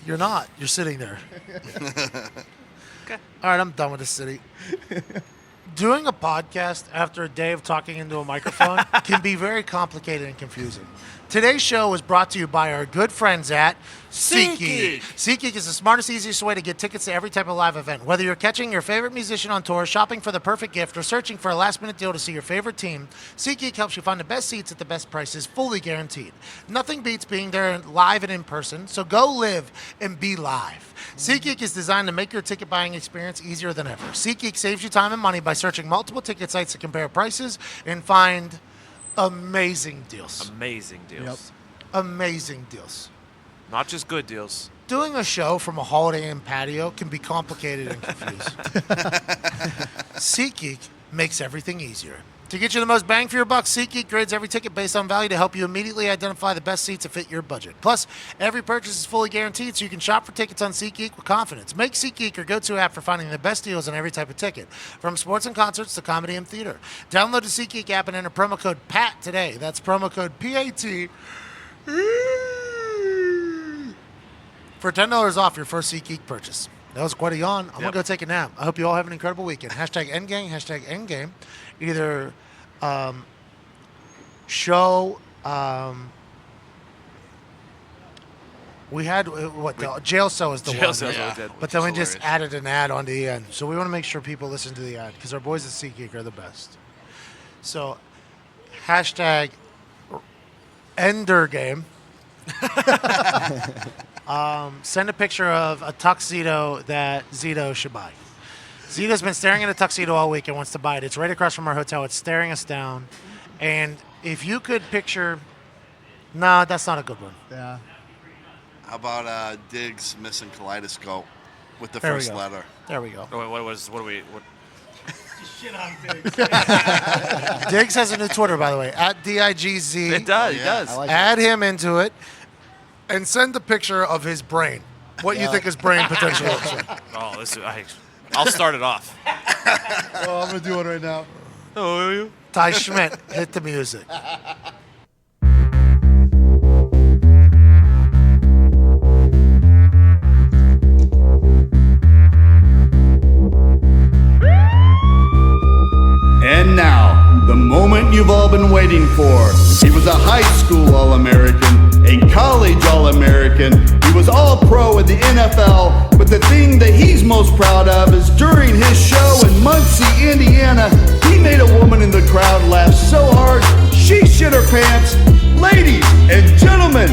You're not. You're sitting there. Okay. All right, I'm done with this city. Doing a podcast after a day of talking into a microphone can be very complicated and confusing. Today's show is brought to you by our good friends at SeatGeek. SeatGeek is the smartest, easiest way to get tickets to every type of live event. Whether you're catching your favorite musician on tour, shopping for the perfect gift, or searching for a last-minute deal to see your favorite team, SeatGeek helps you find the best seats at the best prices, fully guaranteed. Nothing beats being there live and in person, so go live and be live. SeatGeek is designed to make your ticket buying experience easier than ever. SeatGeek saves you time and money by searching multiple ticket sites to compare prices and find amazing deals. Amazing deals. Amazing deals. Not just good deals. Doing a show from a Holiday Inn patio can be complicated and confusing. SeatGeek makes everything easier. To get you the most bang for your buck, SeatGeek grades every ticket based on value to help you immediately identify the best seats that fit your budget. Plus, every purchase is fully guaranteed, so you can shop for tickets on SeatGeek with confidence. Make SeatGeek your go-to app for finding the best deals on every type of ticket, from sports and concerts to comedy and theater. Download the SeatGeek app and enter promo code PAT today. That's promo code PAT for $10 off your first SeatGeek purchase. That was quite a yawn. I'm going to go take a nap. I hope you all have an incredible weekend. #Endgame, #Endgame. Either show... we had, the jail cell is the Jail one. Cell's what we did, But then we which is just added an ad on the end. So we want to make sure people listen to the ad because our boys at SeatGeek are the best. So, #EnderGame. Send a picture of a tuxedo that Zito should buy. Zito's been staring at a tuxedo all week and wants to buy it. It's right across from our hotel. It's staring us down. And if you could picture... No, that's not a good one. Yeah. How about Diggs missing kaleidoscope with the There we first go. letter? There we go. Oh, wait, what do we... Shit on Diggs. Diggs has a new Twitter, by the way, @DIGZ. It does, he does. I like Add him into it and send a picture of his brain. What you think his brain potentially looks like. Oh, I'll start it off. Oh, I'm gonna do it right now. Oh, will you? Ty Schmidt, hit the music. And now, the moment you've all been waiting for. He was a high school All-American, a college All-American. He was All-Pro in the NFL, but the thing that he's most proud of is during his show in Muncie, Indiana, he made a woman in the crowd laugh so hard she shit her pants. Ladies and gentlemen,